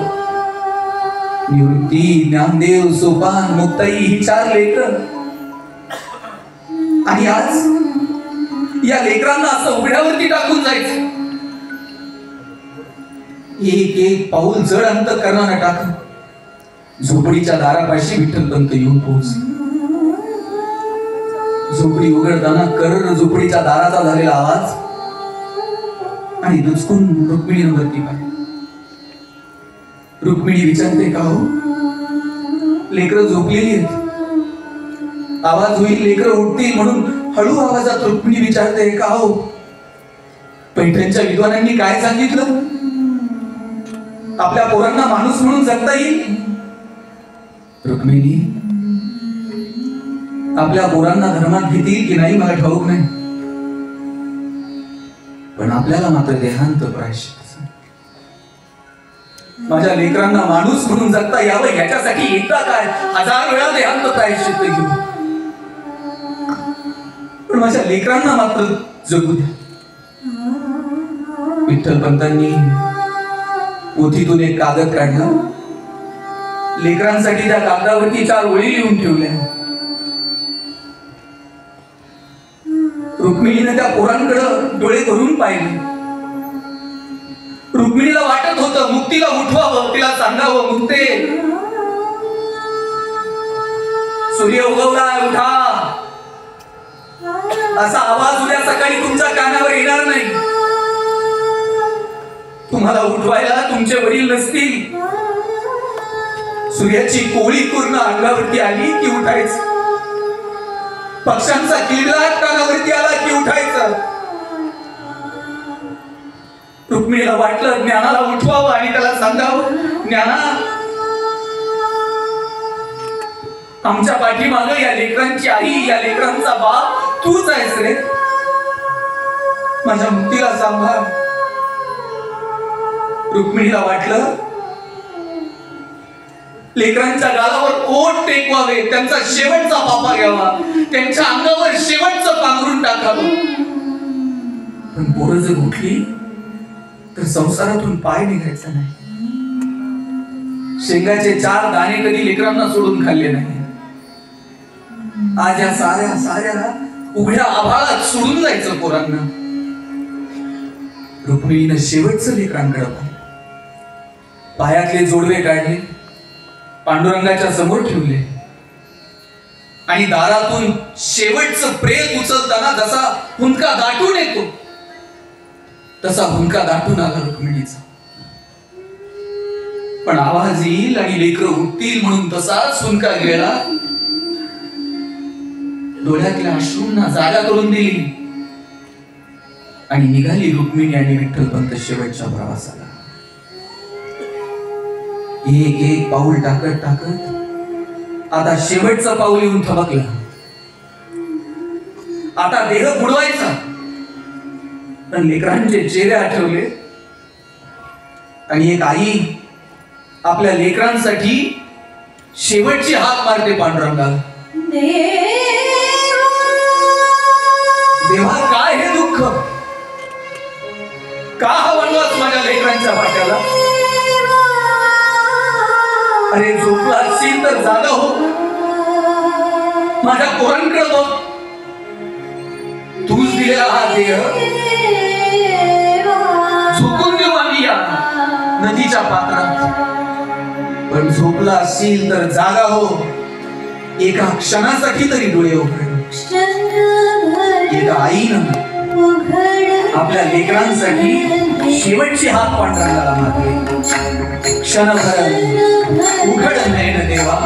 [SPEAKER 2] निवृत्ती, ज्ञानदेव, सोपान, मुक्ताई ही 4 लेकरं, आणि आज या लेकरांना असं उघड्यावरती टाकून जायचं. एक एक पाऊल जड अंतःकरणानं टाकून झोपडीच्या दारापाशी विठ्ठलपंत येऊन पोहोचले. झोपडी उघडताना कर्र झोपडीच्या दाराचा झालेला आवाज, आणि दुचकून रुक्मिणीवरती पाहिलं. रुक्मिणी विचारते, का हो, लेकरं झोपलेली आहेत, आवाज होईल, लेकरं उठतील म्हणून हळू आवाजात रुक्मिणी विचारते, का हो, पैठणच्या विद्वानांनी काय सांगितलं? आपल्या पोरांना माणूस म्हणून जगता येईल? रुक्मिणी, आपल्या पोरांना धर्मात घेतील की नाही मला ठाऊक नाही, पण आपल्याला मात्र देहांत प्रायश्चित्त. माझ्या लेकरांना माणूस म्हणून जगता यावं याच्यासाठी एकदा काय 1000 वेळा देहांत प्रायश्चित्त घेऊ, पण माझ्या लेकरांना मात्र जगू द्या. विठ्ठलपंतांनी पोथीतून एक कागद काढला. लेकरांसाठी त्या कागदावरती 4 ओळी लिहून ठेवल्या. रुक्मिणीने त्या पोरांकडे डोळे भरून पाहिले. रुक्मिणीला वाटत होतं मुक्तीला उठवावं, तिला सांगावं, मुक्ते, सूर्य उगवला, उठा, असा आवाज उद्या सकाळी तुमच्या कानावर येणार नाही. तुम्हाला उठवायला तुमचे वडील नसतील. सूर्याची कोळी पूर्ण अंगावरती आली की उठायचं, पक्ष्यांचा किलबिलाट कानावरती आला की उठायचं. रुक्मिणीला वाटलं ज्ञानाला उठवावं आणि त्याला सांगावं, ज्ञाना, आमच्या पाठीमागं या लेकरांची आई, या लेकरांचा बाप तूच आहेस रे. माझ्या मुक्तीला सांभाळ. रुक्मिणीला वाटलं लेकरांच्या गालावर ओठ टेकवावे, त्यांचा शेवटचा पापा घ्यावा, त्यांच्या अंगावर शेवटचं पांघरून टाकावं. पण पोरं जर उठली तर संसारातून पाय निघायचा नाही. शेंगाचे 4 दाणे कधी लेकरांना सोडून खाल्ले नाही. आज या साऱ्या उघड्या आभाळात सोडून जायचं पोरांना. रुक्मिणीनं शेवटचं लेकरांकडे पायातले जोडवे काढले, पांडुरंगाच्या समोर ठेवले आणि दारातून शेवटचं प्रेत उचलताना जसा हुंदका दाटून येतो तसा हुंदका दाटून आला रुक्मिणीचा. पण आवाज येईल आणि लेकरं उठतील म्हणून तसाच हुंदका गेला. डोळ्यातल्या अश्रूंना जागा करून दिली आणि निघाली रुक्मिणी आणि विठ्ठलपंत शेवटच्या प्रवासाला. एक एक पाऊल टाकत टाकत आता शेवटचं पाऊल येऊन थबकला. आता देह बुडवायचा. पण लेकरांचे चेहरे आठवले आणि एक आई आपल्या लेकरांसाठी शेवटची हाक मारते पांडुरंगाला. देवा, काय हे दुःख, का हा वनवास माझ्या लेकरांच्या वाट्याला? अरे झोपला असशील तर जागा हो, माझ्या पोरांकडे बघ. तूच दिलेला हा देह झोपून देऊ आम्ही या नदीच्या पात्रात. पण झोपला असशील तर जागा हो, एका क्षणासाठी तरी डोळे उघड. एका आईनं आपल्या लेकरांसाठी शेवटची हात पांडुरंगाला मारली. क्षणभर उघड नयन देवा.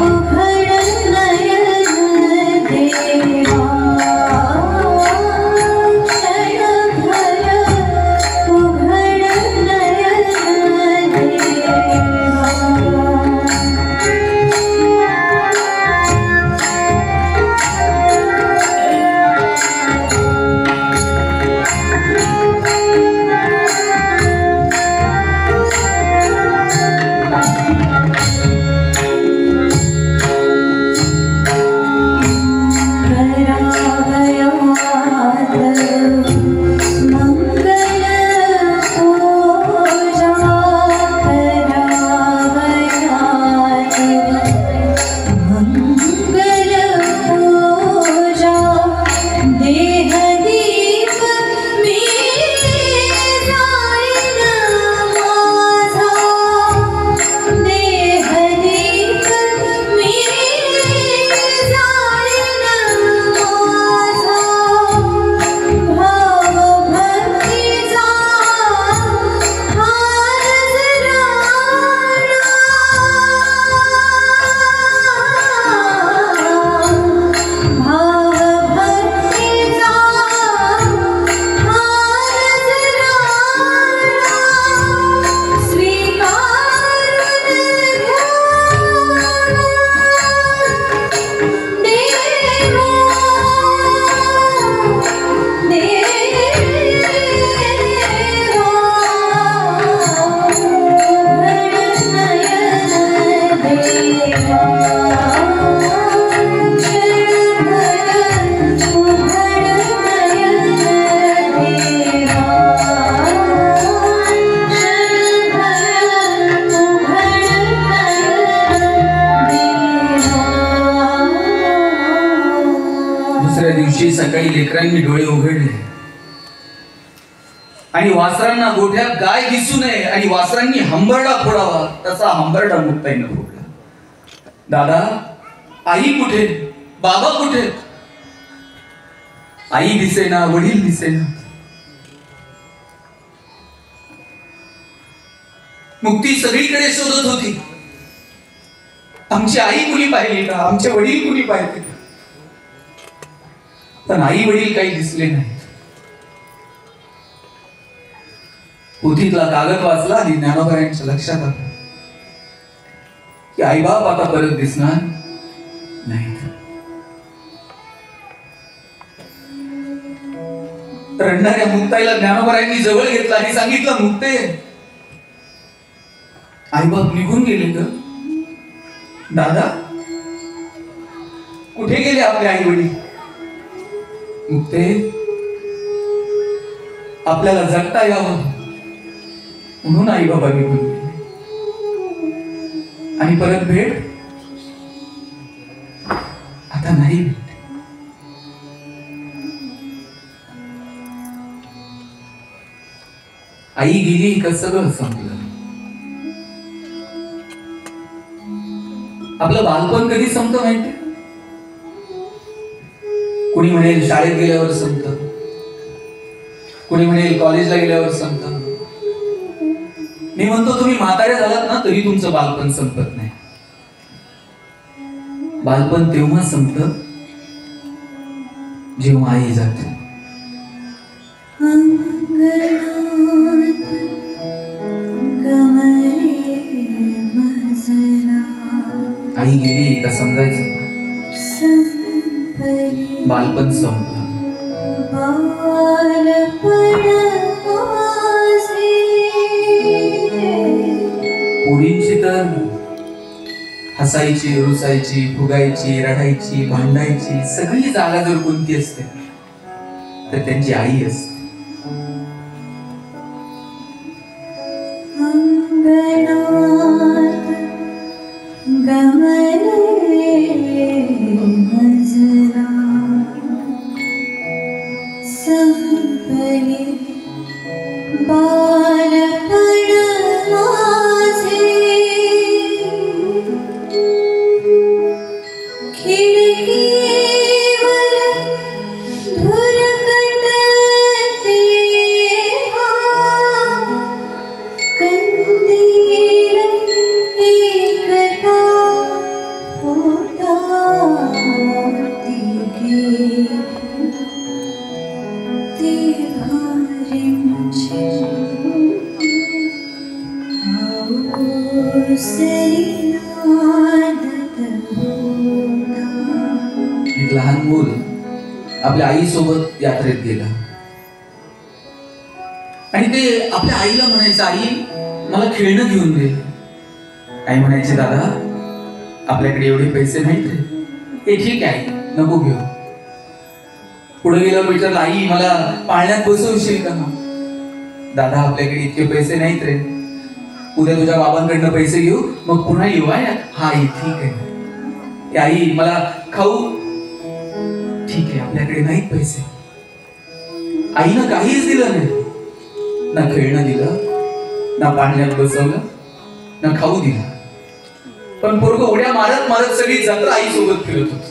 [SPEAKER 2] सकाळी लेकरांनी डोळे उघडले आणि वासरांना गोठ्यात गाय दिसू नये आणि वासरांनी हंबरडा फोडावा तसा हंबरडा मुक्ताईनं फोडला. दादा, आई कुठे, बाबा कुठे? आई दिसेना, वडील दिसेना. मुक्ती सगळीकडे शोधत होती. आमची आई कुणी पाहिली का, आमचे वडील कुणी पाहिले का, पण आई वडील काही दिसले नाही. पोथीतला कागद वाचला आणि ज्ञानोबा लक्षात आलं की आई बाप आता परत दिसणार नाही. रडणाऱ्या मुक्ताईला ज्ञानोबरायांनी जवळ घेतला आणि सांगितलं, मुक्ते, आई बाप निघून गेले ग. दादा, कुठे गेले आपले आई वडील? मुक्ते, आपल्याला जगता यावं म्हणून आई बाबा निघून गेले आणि परत भेट आता नाही. आई गेली का सगळं संपलं. आपलं बालपण कधी संपतं माहिती? कुणी म्हणेल शाळेत गेल्यावर संपतं, कुणी म्हणेल कॉलेजला गेल्यावर संपतं. मी म्हणतो तुम्ही म्हातारे झालात ना तरी तुमचं बालपण संपत नाही. बालपण तेव्हा संपतं जेव्हा आई जाते. आई गेली का समजायचं बालपण संपलं. पोरींची तर हसायची, रुसायची, फुगायची, रडायची, भांडायची सगळी जागा जर कोणती असते तर त्यांची आई असते. लहान मूल आपल्या आई सोबत यात्रेत गेला आणि ते आपल्या आईला म्हणायचं, आई मला खेळणं घेऊन दे. आई म्हणायचे, दादा आपल्याकडे एवढे पैसे नाहीत रे. हे ठीक आहे, नको घेऊ. पुढे गेल्यावर विचारलं, आई मला पाळण्यात बसवशील का? दादा आपल्याकडे इतके पैसे नाहीत रे, उद्या तुझ्या बाबांकडनं पैसे घेऊ मग पुन्हा येऊ. आहे हा आई, ठीक आहे. आई मला खाऊ, ठीक आहे आपल्याकडे नाहीत पैसे. आईनं काहीच दिलं नाही, ना खेळणं दिलं, ना पाळण्यात बसवलं, ना खाऊ दिला. पण पोरगं उड्या मारत मारत सगळी जत्रा आई सोबत फिरत होत.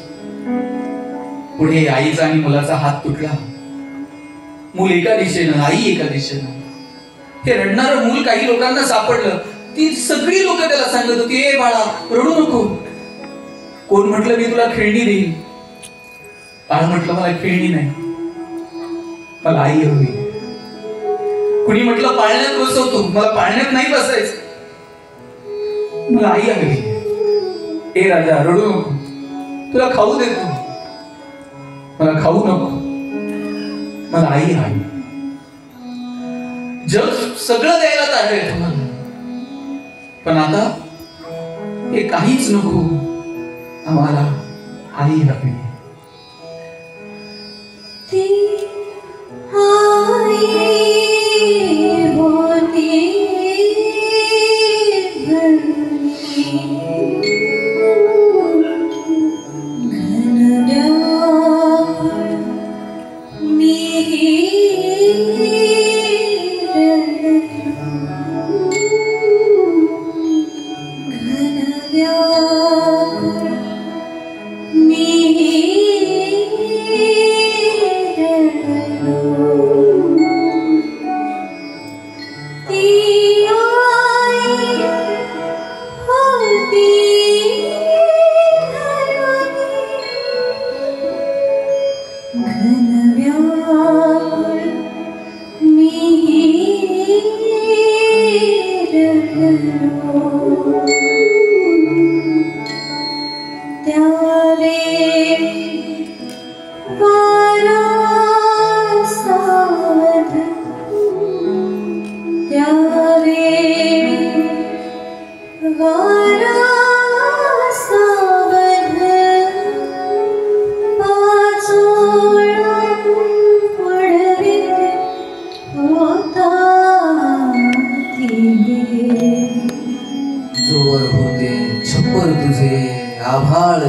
[SPEAKER 2] पुढे आईचा आणि मुलाचा हात तुटला. मूल एका दिशेनं, आई एका दिशेनं. हे रडणारं मूल काही लोकांना सापडलं. ती सगळी लोक त्याला सांगत होती, ए बाळा रडू नको. कोण म्हटलं मी तुला खेळणी देईन? बाळ म्हटलं मला खेळणी नाही, मला आई हवी. कुणी म्हटलं पाळण्यात बसवतो, मला पाळण्यात नाही बसायचं, मला आई हवी. ए राजा रडू नको, तुला खाऊ देतो, मला खाऊ नको, मला आई हवी. जग सगळं द्यायला तयार आहे तुम्हाला, पण आता हे काहीच नको, आम्हाला आई हवी.
[SPEAKER 3] ती आई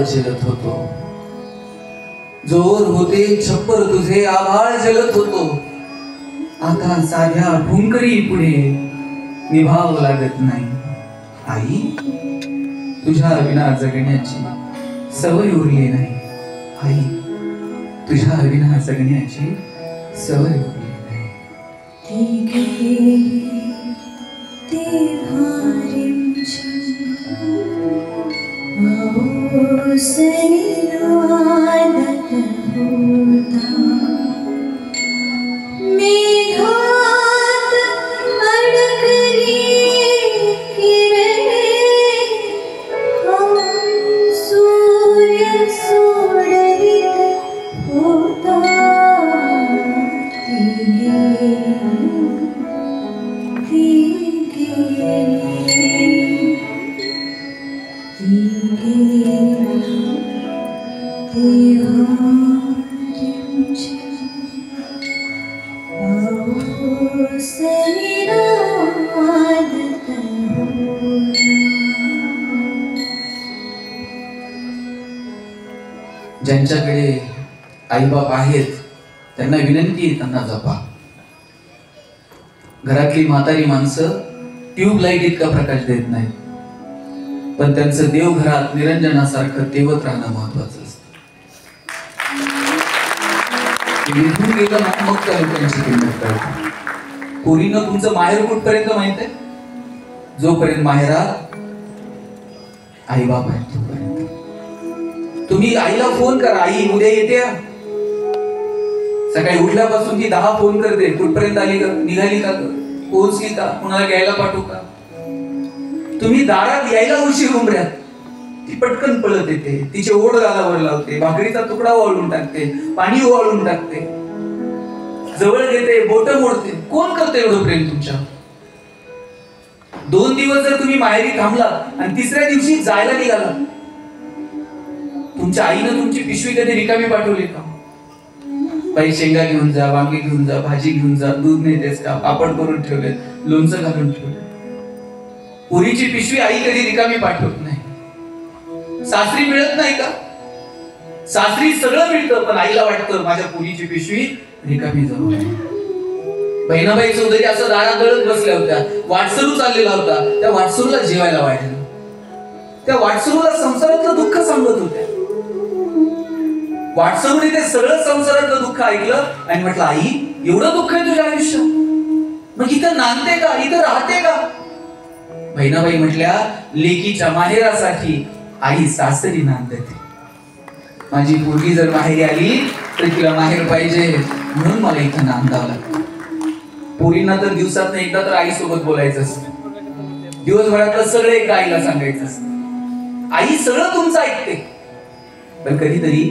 [SPEAKER 2] झेलत होतो, जोर होते छप्पर तुझे आभाळ झेलत होतो. आता साध्या भुंकरी पुढे निभाव लागत नाही. आई, तुझ्या विना जगण्याची सवय उरली नाही. आई, तुझ्या विना जगण्याची सवय उरली नाही. ज्यांच्याकडे आईबाप आहेत त्यांना विनंती आहे, त्यांना जपा. घरातली म्हातारी माणसं ट्यूबलाईट इतका प्रकाश देत नाही, पण त्यांचं देवघरात निरंजनासारखं तेवत राहणं महत्वाचं असतं. निघून गेलं ना मग त्या लोकांची किंमत कळते. पोरीनं तुमचं माहेर कुठपर्यंत माहित आहे? जोपर्यंत माहेरात आईबाप आहेत तोपर्यंत. तुम्ही आईला फोन करा, आई उद्या येते. सकाळी उठल्यापासून ती 10 फोन करते, कुठपर्यंत आली का, निघाली का, पोहोचली का, कुणाला घ्यायला पाठवू का. तुम्ही दारात यायला उशीर उमऱ्यात, ती पटकन पळत येते, तिचे ओढ गालावर लावते, भाकरीचा तुकडा वाळून टाकते, पाणी वाळून टाकते, जवळ घेते, बोट मोडते. कोण करते एवढं प्रेम तुमच्या? 2 दिवस जर तुम्ही माहेरी थांबला आणि तिसऱ्या दिवशी जायला निघाला, तुमच्या आईनं तुमची पिशवी कधी रिकामी पाठवली का? बाई शेंगा घेऊन जा, वांगी घेऊन जा, भाजी घेऊन जा, दूध नेतेस का, पापड करून ठेवले, लोणचं घालून ठेवले. पुरीची पिशवी आई कधी रिकामी पाठवत नाही. सासरी मिळत नाही का? सासरी सगळं मिळतं, पण आईला वाटतं माझ्या पुरीची पिशवी रिकामी जाऊ नये. बहिणाबाई चौधरी असं दारात दळत बसल्या होत्या, वाटसरू चाललेला होता, त्या वाटसरूला जेवायला वाढलं. त्या वाटसरूला संसारातलं दुःख सांगत होत्या. वाटसरूने ते सगळं संसारातलं दुःख ऐकलं आणि म्हटलं, आई एवढं दुःख आहे तुझ्या आयुष्यात, मग इथं नांदते का, इथं राहते का? बहिणाबाई म्हटल्या, लेकीच्या माहेरासाठी आई सासरी नांदते. माझी पोरगी जर माहेरी आली तर तिला माहेर पाहिजे, म्हणून मला इथं नांदावं लागतं. पोरींना तर दिवसात एकदा तर आई सोबत बोलायचं असतं, दिवसभरातलं सगळं एकदा आईला सांगायचं असतं. आई सगळं तुमचं ऐकते, पण कधीतरी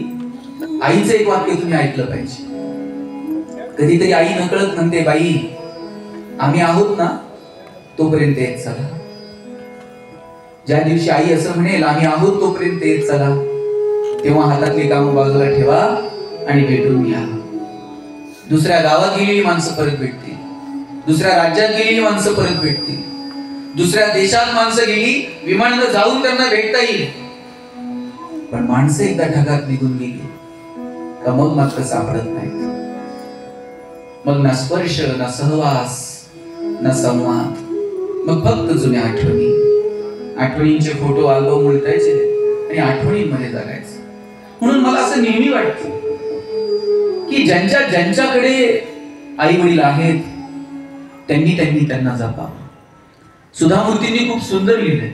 [SPEAKER 2] आईचं एक वाक्य तुम्ही ऐकलं पाहिजे. कधीतरी आई नकळत म्हणते, बाई आम्ही आहोत ना तोपर्यंत येत चला. ज्या दिवशी आई असं म्हणेल आम्ही आहोत तोपर्यंत येत चला, तेव्हा हातातली कामं बाजूला ठेवा आणि भेटून घ्या. दुसऱ्या गावात गेलेली माणसं परत भेटतील, दुसऱ्या राज्यात गेलेली माणसं परत भेटतील, दुसऱ्या देशात माणसं गेली विमानानं जाऊन त्यांना भेटता येईल. पण माणसं एकदा ढगात निघून गेली का मग मात्र सापडत नाहीत. मग ना स्पर्श, ना सहवास, ना संवाद, मग फक्त जुन्या आठवणी. आठवणींचे फोटो अल्बम उलटायचे आणि आठवणींमध्ये जगायचं. म्हणून मला असं नेहमी वाटतं की ज्यांच्याकडे आई वडील आहेत त्यांना जपा. सुधामूर्तींनी खूप सुंदर लिहिलंय.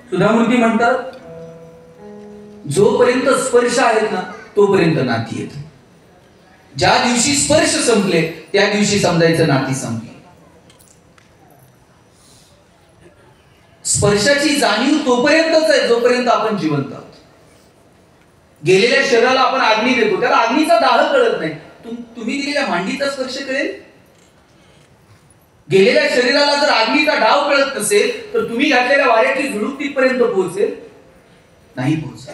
[SPEAKER 2] सुधामूर्ती म्हणतात, जोपर्यंत स्पर्श आहेत ना तोपर्यंत नाती येत. ज्या दिवशी स्पर्श संपले त्या दिवशी समजायचं नाती संपली. स्पर्शाची जाणीव तोपर्यंतच आहे जोपर्यंत आपण जिवंत आहोत. गेलेल्या शरीराला आपण अग्नी देतो, त्याला अग्नीचा दाह कळत नाही. तुम्ही दिलेल्या मांडीचा स्पर्श कळेल? गेलेल्या शरीराला जर अग्नीचा डाव कळत नसेल तर तुम्ही घातलेल्या वाऱ्याची झुळूक तिथपर्यंत पोहोचेल? नाही पोहोचेल.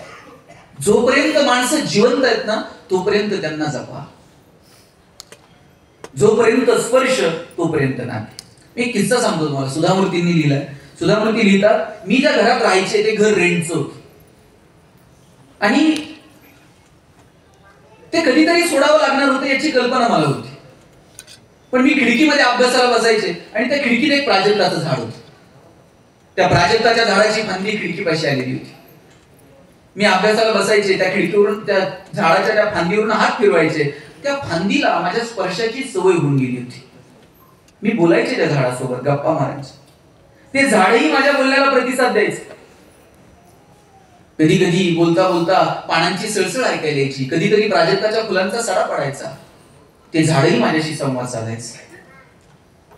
[SPEAKER 2] जोपर्यंत माणसं जिवंत आहेत ना तोपर्यंत त्यांना जपा. जोपर्यंत स्पर्श तोपर्यंत नाते. मी एक किस्सा सांगतो तुम्हाला. सुधामूर्तींनी लिहिलाय. सुधामूर्ती लिहितात, मी ज्या घरात राहायचे ते घर रेंटचं होतं. आणि ते कधीतरी सोडावं लागणार होतं याची कल्पना मला होती. पण मी खिडकीमध्ये अभ्यासाला बसायचे आणि त्या खिडकीत एक प्राजक्ताचं झाड होतं. त्या प्राजक्ताच्या झाडाची फांदी खिडकीपाशी आलेली होती. मी अभ्यासाला बसायचे, त्या खिडकीवरून त्या झाडाच्या त्या फांदीवरून हात फिरवायचे. त्या फांदीला माझ्या स्पर्शाची सवय होऊन गेली होती. मी बोलायचे त्या झाडासोबत, गप्पा मारायचे. ते झाडही माझ्या बोलण्याला प्रतिसाद द्यायचे. कधी कधी बोलता बोलता पानांची सळसळ ऐकायला यायची. कधीतरी प्राजक्ताच्या फुलांचा सडा पडायचा. ते झाडही माझ्याशी संवाद साधायचे.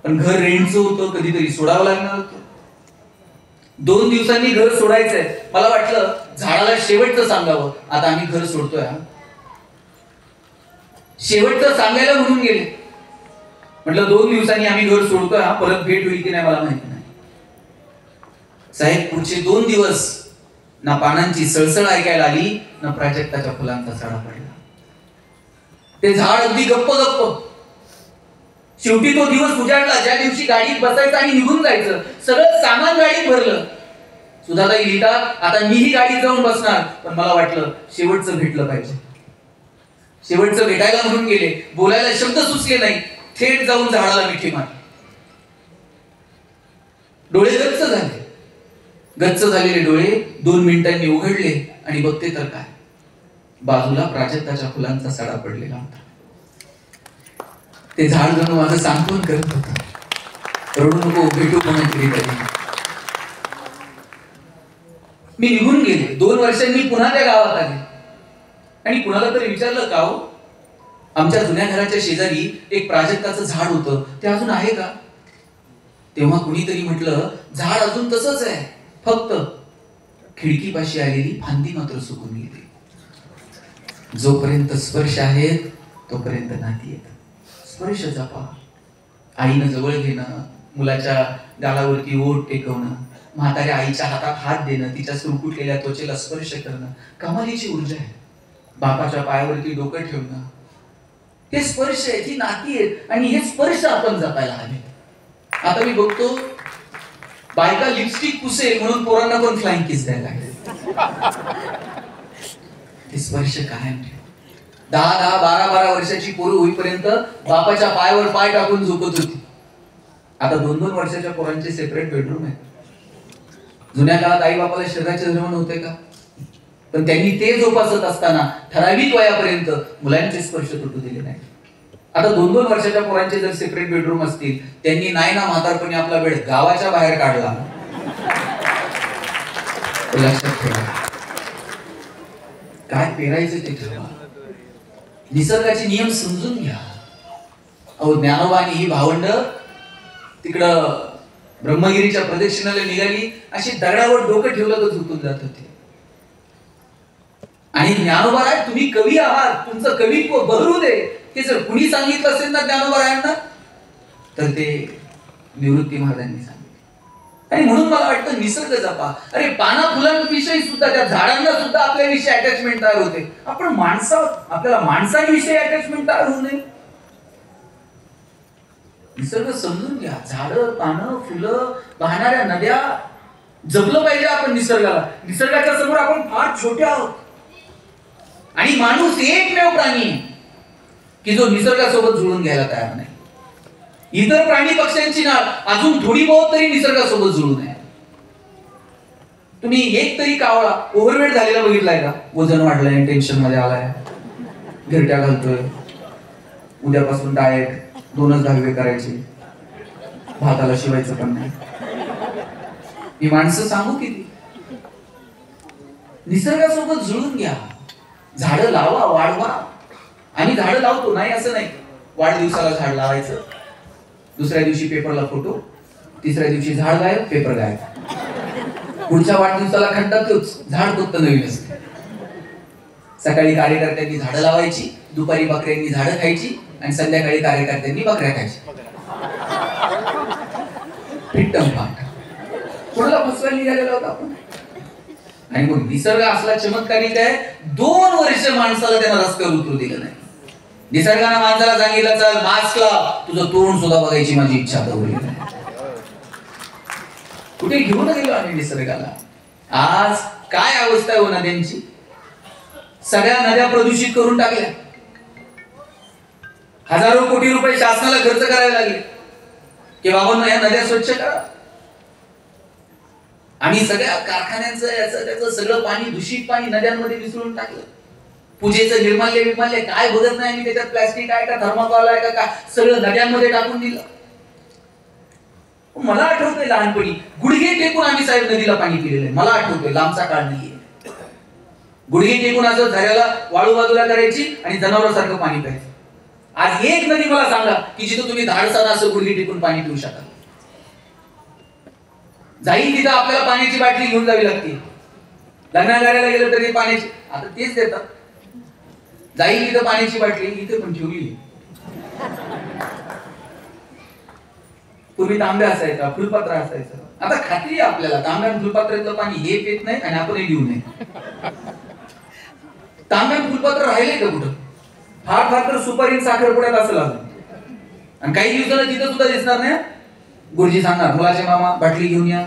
[SPEAKER 2] पण घर रेंटचं होतं, कधीतरी सोडावं लागणार होतं. 2 दिवसांनी घर सोडायचंय. मला वाटलं झाडाला शेवटचं सांगावं. आता आम्ही घर सोडतोय. शेवटचं सांगायला म्हणून गेले. म्हटलं 2 दिवसांनी आम्ही घर सोडतोय. परत भेट होईल की नाही मला माहिती नाही. साहेब, पुढचे 2 दिवस ना पानांची सळसळ ऐकायला आली, ना प्राजक्ताच्या फुलांचा सडा पडला. ते झाड अगदी गप्प गप्प. शेवटी तो दिवस उजाडला ज्या दिवशी गाडीत बसायचं आणि निघून जायचं. सगळं सामान गाडीत भरलं. सुधाताई लिहितात, आता मीही गाडीत जाऊन बसणार. पण मला वाटलं शेवटचं भेटलं पाहिजे. शेवटचं भेटायला म्हणून गेले. बोलायला शब्द सुचले नाही. थेट जाऊन झाडाला मिठी मारली. डोळे गच्च झाले. गच्च झालेले डोळे 2 मिनिटांनी उघडले आणि बघते तर काय, बाजूला प्राजक्ताच्या फुलांचा सडा पडलेला होता. ते झाड जणू माझं सांत्वन करत होतं. रडू नको, भेटू पुन्हा कधीतरी. मी निघून गेले. 2 वर्षांनी पुन्हा त्या गावात आले आणि कुणाला तरी विचारलं, का हो, आमच्या जुन्या घराच्या शेजारी एक प्राजक्ताचं झाड होतं, ते अजून आहे का? तेव्हा कुणीतरी म्हटलं, झाड अजून तसंच आहे, फक्त खिडकीपाशी आलेली फांदी मात्र सुकून गेली. जोपर्यंत स्पर्श आहेत तोपर्यंत नाती येत. स्पर्श जपा. आईनं जवळ घेणं, मुलाच्या गालावरती ओठ टेकवणं, म्हाताऱ्या आईच्या हातात हात देणं, तिच्या सुरकुटलेल्या त्वचेला स्पर्श करणं, कमालीची ऊर्जा आहे. बापाच्या पायावरती डोकं ठेवणं, हे स्पर्श आहे, ही नाती आहेत आणि हे स्पर्श आपण जपायला हवे. आता मी बघतो बायका लिपस्टिक पुसेल म्हणून पोरांना पण फ्लाइंग किस द्यायला लागले. ते स्पर्श कायम ठेव. 10, 12 वर्षाची पोरं होईपर्यंत बापाच्या पायावर पाय टाकून झोपत होती. आता 2 वर्षाच्या पोरांचे सेपरेट बेडरूम आहेत. जुन्या काळात आई बापाला शरीराचे धर्म होते का? पण त्यांनी ते जोपासत असताना ठराविक वयापर्यंत मुलांचे स्पर्श तुटू दिले नाही. आता 2 वर्षाच्या पोरांचे जर सेपरेट बेडरूम असतील, त्यांनी नाही ना म्हातारपणी आपला बेड गावाच्या बाहेर काढला. लक्षात ठेवा, काय पेरायचं ते ठरवा. निसर्गाचे नियम समजून घ्या. अहो, ज्ञानोबानी ही भावंड तिकडं ब्रह्मगिरीच्या प्रदक्षिणाला निघाली, अशी दगडावर डोकं ठेवलं तर झुकून जात होते. आणि ज्ञानोबा, तुम्ही कवी आहात, तुमचं कवित्व बहरू दे, ते जर कुणी सांगितलं असेल ना ज्ञानोबा तर ते निवृत्ती महाराजांनी सांगितलं. आणि म्हणून मला वाटतं निसर्ग जपा. अरे, पाना फुलांविषयी सुद्धा, त्या झाडांना सुद्धा आपल्याविषयी अटॅचमेंट तयार होते. आपण आपल्याला माणसांविषयी अटॅचमेंट तयार होऊ नये. निसर्ग समजून घ्या. झाडं, पानं, फुलं, वाहणाऱ्या नद्या, जपलं पाहिजे आपण निसर्गाला. निसर्गाच्या समोर आपण फार छोटे आहोत. आणि माणूस एकमेव प्राणी की जो निसर्गासोबत जुळून घ्यायला तयार नाही. इतर प्राणी पक्ष्यांची नाळ अजून थोडी बहुत तरी निसर्गासोबत जुळू नये. तुम्ही एक तरी कावळा ओव्हरवेट झालेला बघितलाय का? वजन वाढलंय, टेन्शन मध्ये आलाय, घरट्या घालतोय, उद्यापासून डाएट 2च धावे करायचे, भाताला शिवायचं पण नाही. ही माणसं सांगू किती? निसर्गासोबत जुळून घ्या. झाडं लावा, वाढवा. आणि झाडं लावतो नाही असं नाही. वाढदिवसाला झाड लावायचं, दुसऱ्या दिवशी पेपरला फोटो, तिसऱ्या दिवशी झाड गायब, पेपर गायब. पुढच्या वाढदिवसाला खड्डा तोच, झाड फक्त नवीन असते. सकाळी कार्यकर्त्यांनी झाडं लावायची, दुपारी बकऱ्यांनी झाडं खायची आणि संध्याकाळी कार्यकर्त्यांनी बकऱ्या खायची. रिटर्न पाठ. कोणाला फसवायला निघालेला होता आपण? आणि मग निसर्ग असला चमत्कारिक आहे, 2 वर्ष माणसाला त्यानं रस्त्यावर उतरू दिलं नाही. निसर्गाने माणसाला सांगितलं, चल मास्क लाव, तुझं तोंड सुद्धा बघायची माझी इच्छा दौडली नाही. कुठे घेऊन गेलो आम्ही निसर्गाला. आज काय अवस्था आहे हो नद्यांची? सगळ्या नद्या प्रदूषित करून टाकल्या. हजारो कोटी रुपये शासनाला खर्च करायला लागले की बाबांनो या नद्या स्वच्छ करा. आम्ही सगळ्या कारखान्यांचं याचं त्याचं सगळं पाणी, दूषित पाणी नद्यांमध्ये मिसळून टाकलं. पूजेचं निर्माल्य काय बघत नाही आम्ही, त्याच्यात प्लास्टिक आहे का, थर्माकोल आहे का, काय सगळं नद्यांमध्ये टाकून दिलं. मला आठवतंय लहानपणी गुडघे टेकून आम्ही साहेब नदीला पाणी पिलेलं आहे. मला आठवतंय, लांबचा काळ नाहीये. गुडघे टेकून असं झऱ्याला वाळू बाजूला करायची आणि जनावरांसारखं पाणी प्यायचं. आज एक नदी मला सांगा की जिथं तुम्ही धाडसानं असं गुडघे टेकून पाणी पिऊ शकाल. जाईल तिथं आपल्याला पाण्याची बाटली घेऊन जावी लागते. लग्नाला गेलं तरी पाण्याची, आता तेच देतात. जाईल तिथं पाण्याची बाटली इथे पण ठेवली. पूर्वी तांब्या असायचा, फुलपात्र असायचं. आता खात्री आहे आपल्याला तांब्या फुलपात्रातलं पाणी हे पेत नाही आणि आपणही देऊ नये. तांब्या फुलपात्र राहिले का कुठं? फार फार तर सुपारी साखरपुड्यात असं लागलं. आणि काही दिवसाला तिथं सुद्धा दिसणार नाही. गुरुजी सांगणार मुलाचे मामा बाटली घेऊन या.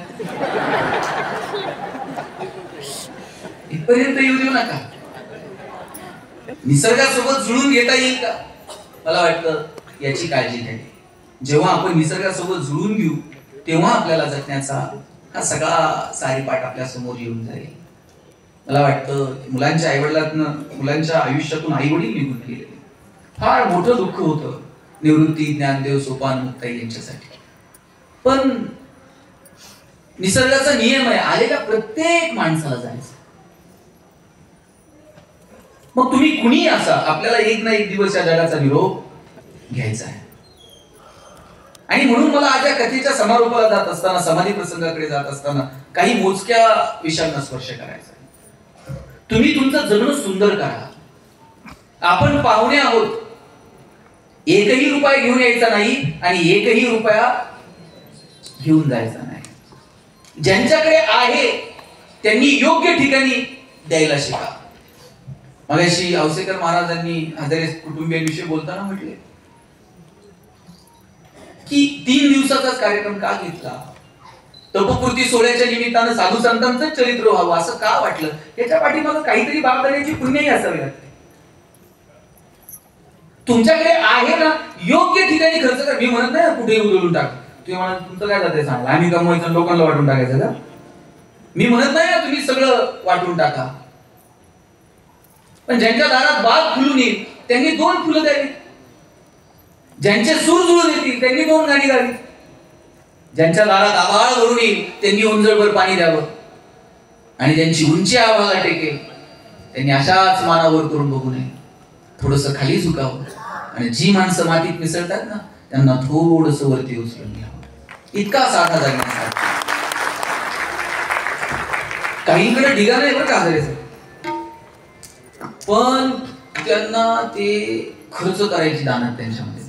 [SPEAKER 2] इथपर्यंत येऊ देऊ नका. निसर्गासोबत जुळून घेता येईल का? मला वाटतं याची काळजी घ्यावी. जेव्हा आपण निसर्गासोबत जुळून घेऊ तेव्हा आपल्याला जगण्याचा हा सगळा सारीपाट आपल्या समोर येऊन जाईल. मला वाटतं मुलांच्या आईवडिलातनं, मुलांच्या आयुष्यातून आईवडील निघून गेले. फार मोठं दुःख होतं निवृत्ती, ज्ञानदेव, सोपान, मुक्ताई यांच्यासाठी. पण निसर्गाचा नियम आहे, आलेल्या प्रत्येक माणसाला जायचं. मग तुम्ही कुणी असा, आपल्याला एक ना एक दिवस या जगाचा निरोप घ्यायचा आहे. आणि म्हणून मला आज या कथेच्या समारोपाला जात असताना, समाधी प्रसंगाकडे जात असताना काही मोजक्या विषयांना स्पर्श करायचा आहे. तुम्ही तुमचं जगणं सुंदर करा. आपण पाहुणे आहोत. एकही रुपया घेऊन यायचा नाही आणि एकही रुपया घेऊन जायचा नाही. ज्यांच्याकडे आहे त्यांनी योग्य ठिकाणी द्यायला शिका. मगाशी औसेकर महाराजांनी हजारे कुटुंबियांविषयी बोलताना म्हटले की 3 दिवसाचाच कार्यक्रम का घेतला? तपपूर्ती सोहळ्याच्या निमित्तानं साधू संतांचं चरित्र व्हावं असं का वाटलं? याच्या पाठीमागे काहीतरी बापदाण्याची पुण्याही असावी लागते. तुमच्याकडे आहे ना, योग्य ठिकाणी खर्च करा. मी म्हणत नाही कुठेही उधळून टाक. तुम्ही म्हणा तुमचं काय जाते सांगा, आम्ही कमवायचं लोकांना वाटून टाकायचं का? मी म्हणत नाही ना तुम्ही सगळं वाटून टाका. पण ज्यांच्या दारात बाग फुलून येईल त्यांनी 2 फुलं द्यावी. ज्यांचे सूर जुळून येतील त्यांनी 2 गाणी द्यावी. ज्यांच्या दारात आभाळ भरून येईल त्यांनी ओंजळभर पाणी द्यावं. आणि ज्यांची उंची आभाळाला टेकेल त्यांनी अशाच मानावर करून बघू नये. थोडस खाली झुकावं. आणि जी माणसं मातीत मिसळतात ना त्यांना थोडस वरती उचलून घ्यावं. इतका साधा जगण्यासाठी. काहींकडे ढिगा नाही बरं का हजारेचं, पण त्यांना ते खर्च करायची दानत त्यांच्यामध्ये.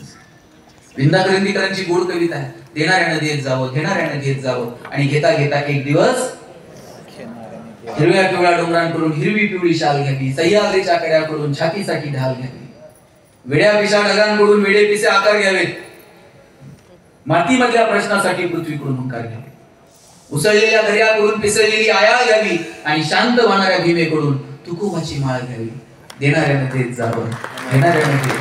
[SPEAKER 2] विंदा करंदीकरांची गोड कविता आहे, देणाऱ्यानं देत जावं, घेणाऱ्यानं घेत जावं, आणि घेता घेता एक दिवस हिरव्या पिवळ्या डोंगरांकडून हिरवी पिवळी शाल घ्यावी, सह्याद्रीच्या कड्याकडून छातीसाठी ढाल घ्यावी, वेड्या पिशा ढगांकडून वेडे पिसे आकार घ्यावेत, मातीमधल्या प्रश्नासाठी पृथ्वीकडून हुंकार घ्यावे, उसळलेल्या दर्याकडून पिसळलेली आया घ्यावी, आणि शांत वाहणाऱ्या भीमेकडून तुकोबाची माळ घ्यावी. देणाऱ्यानं देत जावं, घेणाऱ्यानं देत.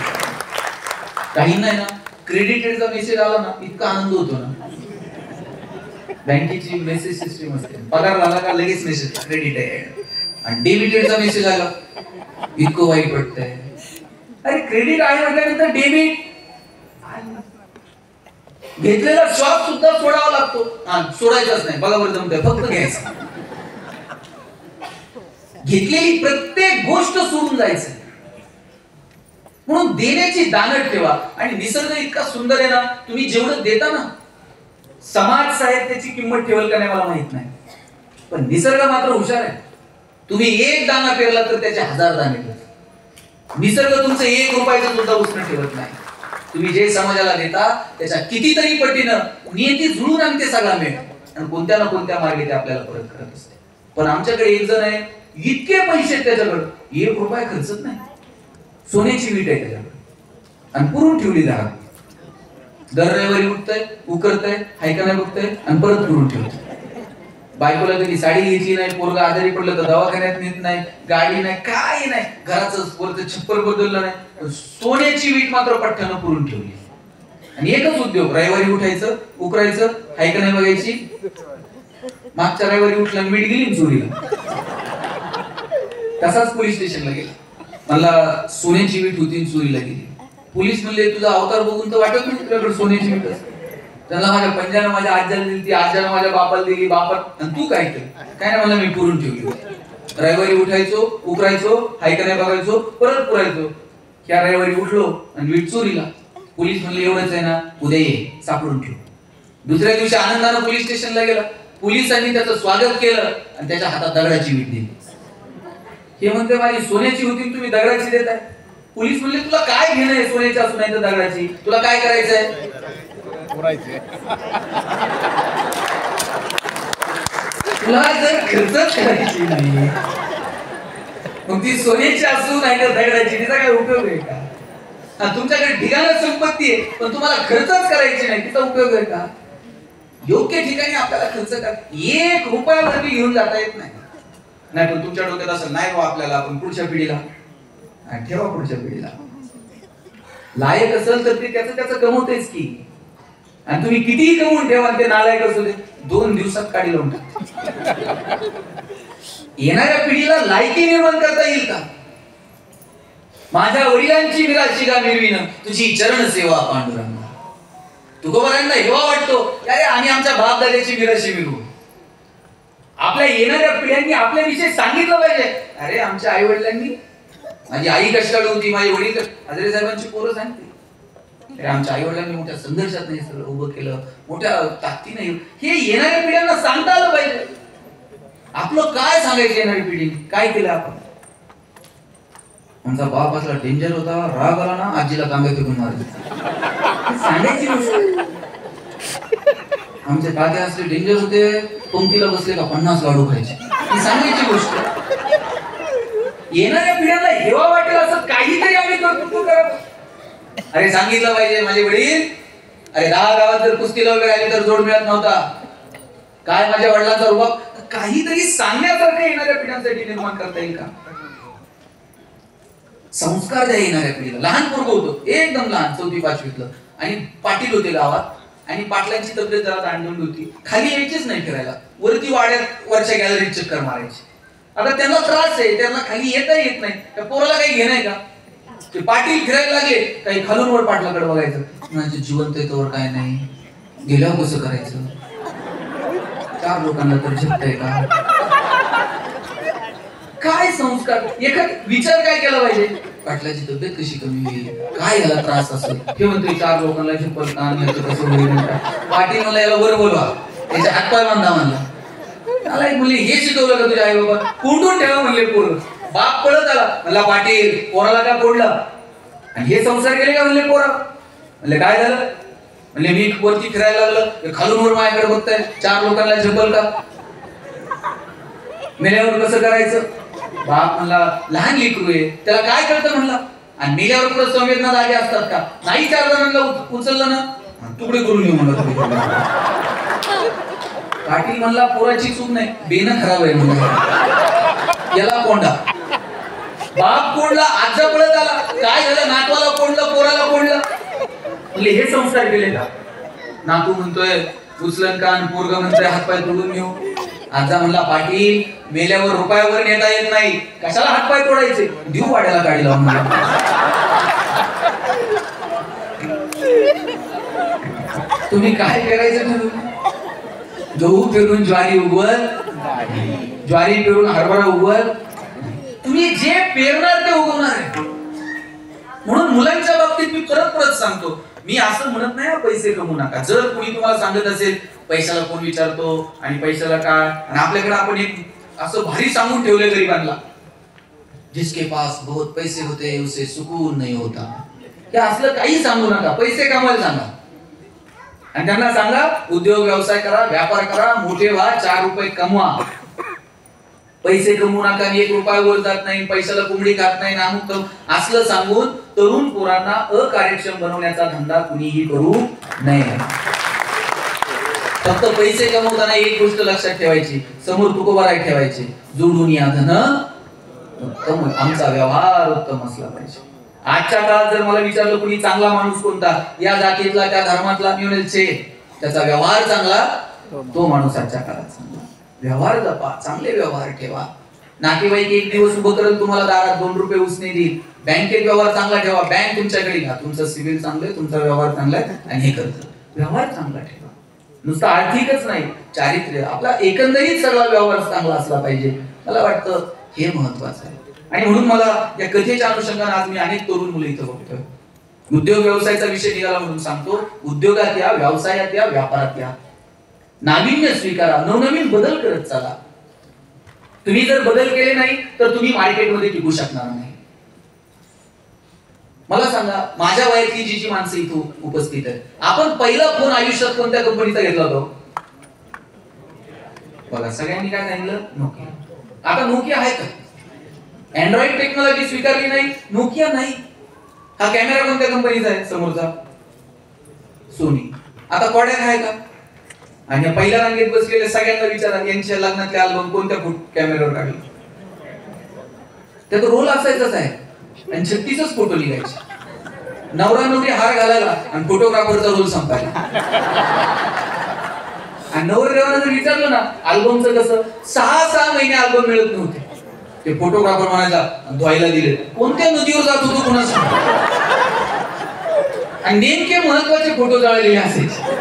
[SPEAKER 2] काही नाही ना, क्रेडिटेडचा मेसेज आला ना इतका आनंद होतो ना. बँकेची मेसेज सिस्टीम असते, पगार झाला का लगेच मेसेज क्रेडिट आहे. आणि डेबिटेडचा मेसेज आला इतकं वाईट वाटतंय. अरे क्रेडिट आहे म्हटल्यानंतर डेबिट, घेतलेला श्वास सुद्धा सोडावा लागतो. सोडायचाच नाही, बघा बरं जमतंय, फक्त घ्यायचं. घेतलेली प्रत्येक गोष्ट सोडून जायचं. म्हणून देण्याची दानत ठेवा. आणि निसर्ग इतका सुंदर आहे ना, तुम्ही जेवढं देता ना, समाज साहेब त्याची किंमत ठेवल का नाही मला माहित नाही, पण निसर्ग मात्र हुशार आहे. तुम्ही 1 दाना पेरला तर त्याचे 1000 दाणे ठेवतात. निसर्ग तुमचं 1 रुपयाचं सुद्धा उसणं ठेवत नाही. तुम्ही जे समाजाला देता त्याच्या कितीतरी पटीनं नियती जुळून आणि ते सगळं मिळेल, आणि कोणत्या ना कोणत्या मार्गे ते आपल्याला परत करत असते. पण आमच्याकडे एक जण आहे, इतके पैसे त्याच्याकडे 1 रुपया खर्चत नाही. सोन्याची वीट आहे त्याच्याकडे, आणि पुरून ठेवली घरात. दर रविवारी उठतंय, उकरतंय, हायका नाही बघतंय, आणि परत पुरून ठेवतंय. बायकोला कधी साडी घेतली नाही, पोरगा आजारी पडलं तर दवाखान्यात नेत नाही, गाडी नाही, काही नाही, घराचं वरचं छप्पर बदललं नाही, सोन्याची वीट मात्र पठ्ठ्यानं पुरून ठेवली. आणि एकच उद्योग, रविवारी उठायचं, उकरायचं, हाय का नाही बघायची. मागच्या रविवारी उठला आणि वीट गेली चोरीला. तसाच पोलीस स्टेशनला गेला, मला सोन्याची वीट होती चोरीला गेली. पोलीस म्हणले तुझा अवतार बघून तर वाटत नाही तुझ्याकडे सोन्याची वीट असते. त्यांना माझ्या पंजाला माझ्या आज्याला दिली, ती आज्याला माझ्या बापाला दिली, बापात. आणि तू काय केलं? काय नाही, मला मी पुरून ठेवली. रविवारी उठायचो, उकरायचो, हाय का नाही बघायचो, परत पुरायचो. ह्या रविवारी उठलो आणि वीट चोरीला. पोलीस म्हणले एवढंच आहे ना, उद्या ये, सापडून ठेव. दुसऱ्या दिवशी आनंदानं पोलीस स्टेशनला गेला. पोलिसांनी त्याचं स्वागत केलं आणि त्याच्या हातात दगडाची वीट दिली. हे म्हणते माझी सोन्याची होती, तुम्ही दगडाची देताय. पोलीस म्हणले तुला काय घेणं आहे सोन्याची असून नाही तर दगडाची, तुला काय करायचंय? तुला जर खर्चच करायची नाही, मग ती सोन्याची असू नाही तर दगडाची, तिचा काय उपयोग आहे का? तुमच्याकडे ठिकाण संपत्ती आहे पण तुम्हाला खर्चच करायची नाही, तिचा उपयोग आहे का? योग्य ठिकाणी आपल्याला खर्च करा. 1 रुपया भरती घेऊन जाता येत नाही. नाही पण तुमच्या डोक्यात असं नाही बा आपल्याला, आपण पुढच्या पिढीला ठेवा, पुढच्या पिढीला लायक असेल तर ते त्याचं कमवतेच की. आणि तुम्ही कितीही कमवून ठेवा ते नालायक असू दे, 2 दिवसात काढी लावून टाकतात. येणाऱ्या पिढीला लायकी निर्माण करता येईल का? माझ्या वडिलांची विराशिका मिरविन तुझी चरण सेवा पांडुरंगा. तुकोबारांना हेवा वाटतो अरे आम्ही आमच्या बापदादाची विराशी मिरवू. आपल्या येणाऱ्या पिढ्यांनी आपल्याविषयी सांगितलं पाहिजे, अरे आमच्या आई वडिलांनी, माझी आई कष्टाळू होती, माझे वडील, हजरे साहेबांची पोरं सांगते आमच्या आई वडिलांनी मोठ्या संघर्षात नाही सगळं उभं केलं, मोठ्या ताकदीने. हे येणाऱ्या पिढ्यांना सांगता आलं पाहिजे. आपलं काय सांगायचं येणारी पिढी, काय केलं आपण? आमचा बाप असला डेंजर होता, राग आला ना आजीला तांबे फेकून मारायचे, सांगायची गोष्ट. आमचे काके असले डेंजर होते, पंक्तीला बसले का 50 लाडू खायचे, ही सांगायची गोष्ट. येणाऱ्या पिढ्यांना हेवा वाटेल असं काहीतरी आम्ही कर्तृत्व करावं. अरे सांगितलं पाहिजे माझे वडील, अरे 10 गावात जर कुस्तीला वगैरे आली तर जोड मिळत नव्हता, काय माझ्या वडिलांचा रुबाब, काहीतरी सांगण्यासारखं येणाऱ्या पिढ्यांसाठी निर्माण करता येईल का? संस्कार द्या येणाऱ्या पिढीला. लहान पोरगं होतं, एकदम लहान, 4थी 5वीतलं, आणि पाटील होते गावात, आणि पाटलांची तब्येत जरा दांडून होती, खाली यायचीच नाही फिरायला, वरती वाड्यात वरच्या गॅलरीत चक्कर मारायची. आता त्यांना त्रास आहे, त्यांना खाली येता येत नाही, त्या पोराला काही घेणं का? ते पाटील फिरायला लागले, काही खालून वर पाटलाकडे बघायचं, म्हणजे जिवंत आहे तोवर काय नाही, गेल्यावर कसं करायचं, 4 लोकांना तर झेपतंय का? काय संस्कार, एखाद विचार काय केला पाहिजे, पाटलाची तब्येत कशी कमी होईल, काय याला त्रास असेल, हे म्हणतोय 4 लोकांना झेपल का, कसं होईल. पाटील मला याला वर बोलवा, त्याच्या हातपाय बांधा म्हणला. मला एक म्हणले हे शिकवलं का तुझ्या आई बाबा, कोंडून ठेवा म्हणले पोरं. बाप पळत आला, म्हणला पाटील पोराला का कोंडलं, आणि हे संसार केले का म्हणले पोरा. म्हणले काय झालं, म्हणले मी वरती फिरायला लागलं, खालून वर माझ्याकडे बघताय, 4 लोकांना झेपल का, मेल्यावर कसं करायचं. बाप म्हणला लहान लेकरू आहे, त्याला काय कळतं म्हणला, आणि मेल्यावर पुढे संवेदना जागे असतात का, नाही 4 जणांना उचललं ना तुकडे करून येऊ म्हणला. पाटील म्हणला पोराची चूक नाही, बेन खराब आहे म्हणला, याला कोंडा. बाप कोंडला, आजा पळत आला, काय झालं, नातवाला कोंडलं, पोराला कोंडलं. म्हणले हे संस्कार केले का. नातू म्हणतोय उचलन का, आणि पोरगा म्हणतोय हातपाय तोडून घेऊ. आजा म्हणला पाटील मेल्यावर रुपयावर नेता येत नाही, कशाला हातपाय तोडायचे, देऊ वाड्याला गाडी लावून मला. तुम्ही काय करायचं ठरवलं, गहू पेरून ज्वारी उगवल, ज्वारी पेरून हरभरा उगवल, तुम्ही जे पेरणार ते उगवणार आहे. म्हणून मुलांच्या बाबतीत मी परत सांगतो, मी असं म्हणत नाही पैसे कमवू नका. जर कोणी तुम्हाला सांगत असेल पैशाला कोण विचारतो आणि पैशाला काय, आणि आपल्याकडे आपण एक असं भारी सांगून ठेवले गरिबांना, जिसके पास बहुत पैसे होते उसे सुकून नहीं होता, हे असलं काही सांगू नका. पैसे कमवायला सांगा, आणि त्यांना सांगा उद्योग व्यवसाय करा, व्यापार करा, मोठे व्हा, 4 रुपये कमवा. पैसे कमवू नका, 1 रुपया वर जात नाही, पैशाला कोंबडी खात नाही, नामुक असलं सांगून तरुण पोरांना अकार्यक्षम बनवण्याचा धंदा कुणीही करू नये. फक्त पैसे कमवताना एक गोष्ट लक्षात ठेवायची, समोर तुकोबाराय ठेवायचे, जोडून या धन उत्तम, आमचा व्यवहार उत्तम असला पाहिजे. आजच्या काळात जर मला विचारलं कुणी चांगला माणूस कोणता, या जातीतला त्या धर्मातला मिळेल छे, त्याचा व्यवहार चांगला, तो माणूस आजच्या काळात चांगला. व्यवहार जपा, चांगले व्यवहार ठेवा. नातेवाईक एक दिवस उभं करेल तुम्हाला दारात, 2 रुपये उसने देईल. बँकेत व्यवहार चांगला ठेवा, बँक तुमच्याकडे घ्या, तुमचं सिबिल चांगलं आहे, तुमचा व्यवहार चांगला आहे आणि हे करतं. व्यवहार चांगला ठेवा, नुसतं आर्थिकच नाही, चारित्र्य, आपला एकंदरीत सगळा व्यवहार चांगला असला पाहिजे. मला वाटतं हे महत्वाचं आहे. आणि म्हणून मला या कथेच्या अनुषंगाने आज मी अनेक तरुण मुलं इथं बघतोय. उद्योग व्यवसायाचा विषय निघाला म्हणून सांगतो, उद्योगात या, व्यवसायात या, व्यापारात या, नाविन्य स्वीकारा, नवनवीन बदल करत चला. तुम्ही जर बदल केले नाही तर तुम्ही मार्केटमध्ये टिकू शकणार नाही. मला सांगा, माझ्या वयातली जी माणसं इथं उपस्थित आहेत, आपण पहिला फोन आयुष्यात कोणत्या कंपनीचा घेतला होता? बघा, सगळ्यांनी काय सांगितलं? नोकिया. आता नोकिया आहे का? अँड्रॉइड टेक्नॉलॉजी स्वीकारली नाही, नोकिया नाही. हा कॅमेरा कोणत्या कंपनीचा आहे? समोरचा सोनी. आता कॉडॅक आहे का? आणि पहिल्या रांगेत बसलेल्या सगळ्यांना विचारा, यांच्या लग्नातले अल्बम कोणत्या कॅमेऱ्यावर काढले? त्याचा रोल असायचाच आहे आणि 36च फोटो निघायचे. नवरा नवरी हार घालायला आणि फोटोग्राफरचा रोल संपायला. आणि नवरदेवानं जर विचारलं ना अल्बमचं कसं, 6 महिने अल्बम मिळत नव्हते. ते फोटोग्राफर म्हणायचा धुवायला दिले, कोणत्या नदीवर जात होतो कुणाचा, आणि नेमके महत्वाचे फोटो जळलेले असायचे.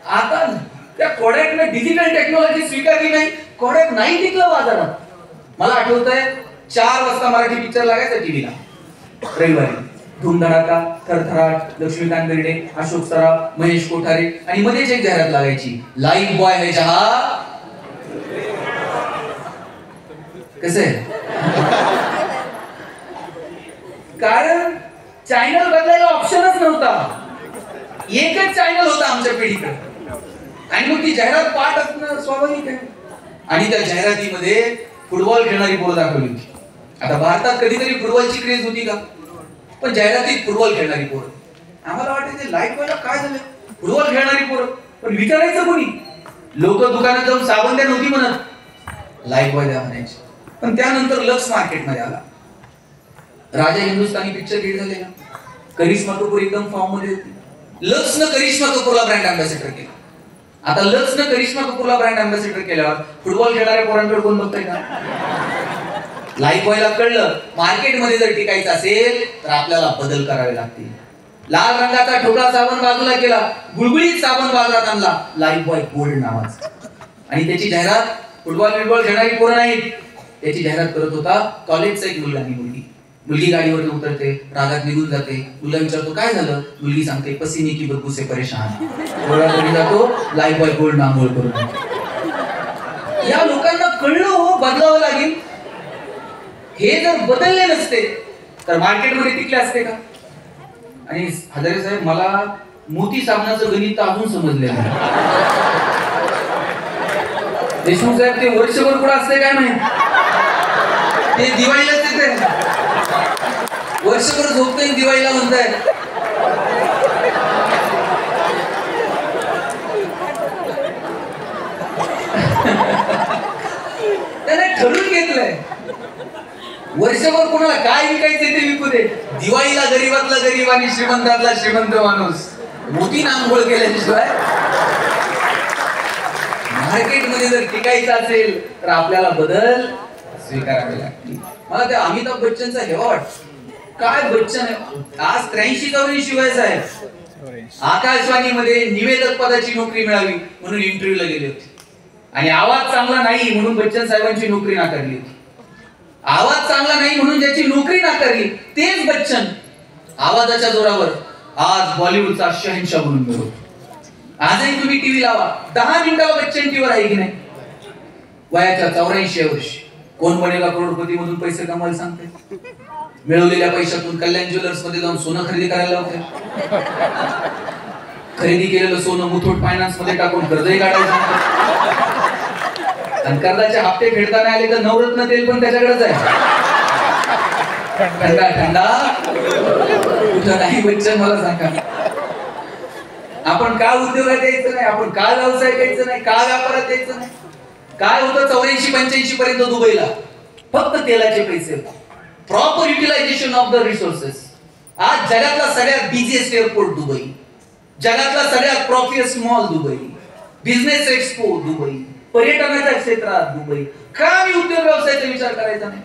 [SPEAKER 2] आता त्या कोडॅकने डिजिटल टेक्नॉलॉजी स्वीकारली नाही, कोडॅक नाही टिकलं बाजारात. मला आठवतंय 4 वाजता मराठी पिक्चर लागायचा टीव्हीला रविवारी. धूमधडाका, थरथराट, लक्ष्मीकांत बेर्डे, अशोक सराफ, महेश कोठारे, आणि मध्येच एक जाहिरात लागायची, लाईफ बॉय है जहा. कसे? कारण चॅनल बदलायला ऑप्शनच नव्हता, एकच चॅनल होता आमच्या पिढीकडे, आणि मग ती जाहिरात पाठ असणं स्वाभाविक आहे. आणि त्या जाहिरातीमध्ये फुटबॉल खेळणारी पोरं दाखवली होती. आता भारतात कधीतरी फुटबॉलची क्रेज होती का? पण जाहिरातीत फुटबॉल खेळणारी पोरं. आम्हाला वाटायचं लाईफ बॉयला काय झालं, फुटबॉल खेळणारी पोरं. पण विचारायचं कोणी? लोक दुकानात जाऊन साबण द्या नव्हती म्हणत, लाईफ बॉय द्या म्हणायचे. पण त्यानंतर लक्स मार्केटमध्ये आला, राजा हिंदुस्थानी पिक्चर हिट झालेला, करिश्मा कपूर एकदम फॉर्म मध्ये होती. लक्सनं करिश्मा कपूरला ब्रँड अँबॅसेडर केलं. आता लक्सनं करिश्मा कपूरला ब्रँड अँबॅसेडर केल्यावर फुटबॉल खेळणाऱ्या पोरांकडे कोण बघतंय का? लाईफ बॉयला कळलं मार्केटमध्ये जर टिकायचं असेल तर आपल्याला बदल करावे लागतील. लाल रंगाचा ठोकळा साबण बाजूला केला, गुळगुळीत साबण बाजारात आणला, लाईफ बॉय गोल्ड नावाचा. आणि त्याची जाहिरात फुटबॉल खेळणारी पोरं नाहीत, त्याची जाहिरात करत होता कॉलेजचा एक मुलगा आणि मुलगी. मुलगी गाडीवर उतरते, रागात निघून जाते. मुलगा विचारतो काय झालं? मुलगी सांगते पसीने की बदबू से परेशान. घरी जातो, लाईफ बॉय गोल्ड नांगोळ करून. या लोकांना कळलं हो बदलावं लागेल. हे जर बदलले नसते तर मार्केटमध्ये टिकले असते का? आणि हजारे साहेब, मला मोती साबणाचं गणित अजून समजलेलं नाही. देशमुख साहेब, ते वर्षभर कुठं असते काय माहिती, ते दिवाळीलाच येते. वर्षभर झोपते दिवाळीला म्हणताय. त्याने ठरवून घेतलंय वर्षभर कोणाला काय विकायचं ते विकू दे. दिवाळीला गरीबातला गरीब आणि श्रीमंतातला श्रीमंत माणूस मोठी नांगोळ केल्याशिवाय मार्केटमध्ये जर टिकायचं असेल तर आपल्याला बदल स्वीकारावे लागतील. मला त्या अमिताभ बच्चनचा हेवा वाटतो. काय बच्चन आहे, आज 83-84 वयच आहे. आकाशवाणीमध्ये निवेदक पदाची नोकरी मिळावी म्हणून इंटरव्ह्यूला गेले होते, आणि आवाज चांगला नाही म्हणून बच्चन साहेबांची नोकरी नाकारली होती. आवाज चांगला नाही म्हणून ज्याची नोकरी नाकारली तेच बच्चन आवाजाच्या जोरावर आज बॉलिवूडचा शहंशाह म्हणून मिळवतो. आजही तुम्ही टीव्ही लावा, 10 मिनिटाला बच्चन टीव्हीवर आहे की नाही? वयाच्या 84 वर्षी कोण बनेगा करोडपती मधून पैसे कमवायला सांगते. मिळवलेल्या पैशातून कल्याण ज्वेलर्स मध्ये जाऊन सोनं खरेदी करायला होते. खरेदी केलेलं सोनं मुथूट फायनान्स मध्ये टाकून कर्जही काढायला सांगते. आणि कर्जाचे हप्ते फेडताना आले तर नवरत्न तेल पण त्याच्याकडेच आहे. थंडा थंडा कुठं नाही बच्चन, मला सांगा. आपण का उद्योगात यायचं नाही, आपण का व्यवसाय द्यायचं नाही, का व्यापारात द्यायचं नाही. काय होतं 84-85 पर्यंत दुबईला फक्त तेलाचे पैसे, proper utilization of the resources. आज जगातला सगळ्यात बिझिएस्ट एअरपोर्ट दुबई, जगातला सगळ्यात profitest mall Dubai, business expo Dubai, पर्यटनाच्या क्षेत्रात दुबई. का मी उद्योग व्यवसायाचा विचार करायचा नाही?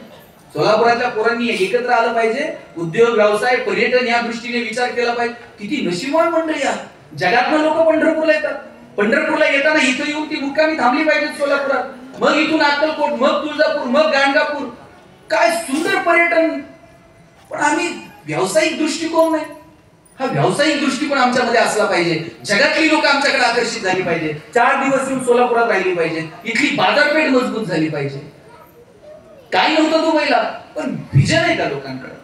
[SPEAKER 2] सोलापुरातल्या पोरांनी एकत्र आलं पाहिजे, उद्योग व्यवसाय पर्यटन या दृष्टीने विचार केला पाहिजे. किती नशीबवान मंडळी आहे. जगातनं लोक पंढरपूरला येतात. पंढरपूरला येताना इथं येऊन ती मुक्कामी थांबली पाहिजे सोलापुरात, मग इथून अक्कलकोट, मग तुळजापूर, मग गाणगापूर. काय सुंदर पर्यटन. पण आम्ही व्यावसायिक दृष्टिकोन नाही. हा व्यावसायिक दृष्टिकोन आमच्यामध्ये असला पाहिजे. जगातली लोक आमच्याकडे आकर्षित झाली पाहिजे. 4 दिवस येऊन सोलापुरात राहिली पाहिजे. इथली बाजारपेठ मजबूत झाली पाहिजे. काही नव्हतं दुबईला, पण व्हिजन आहे का लोकांकडे.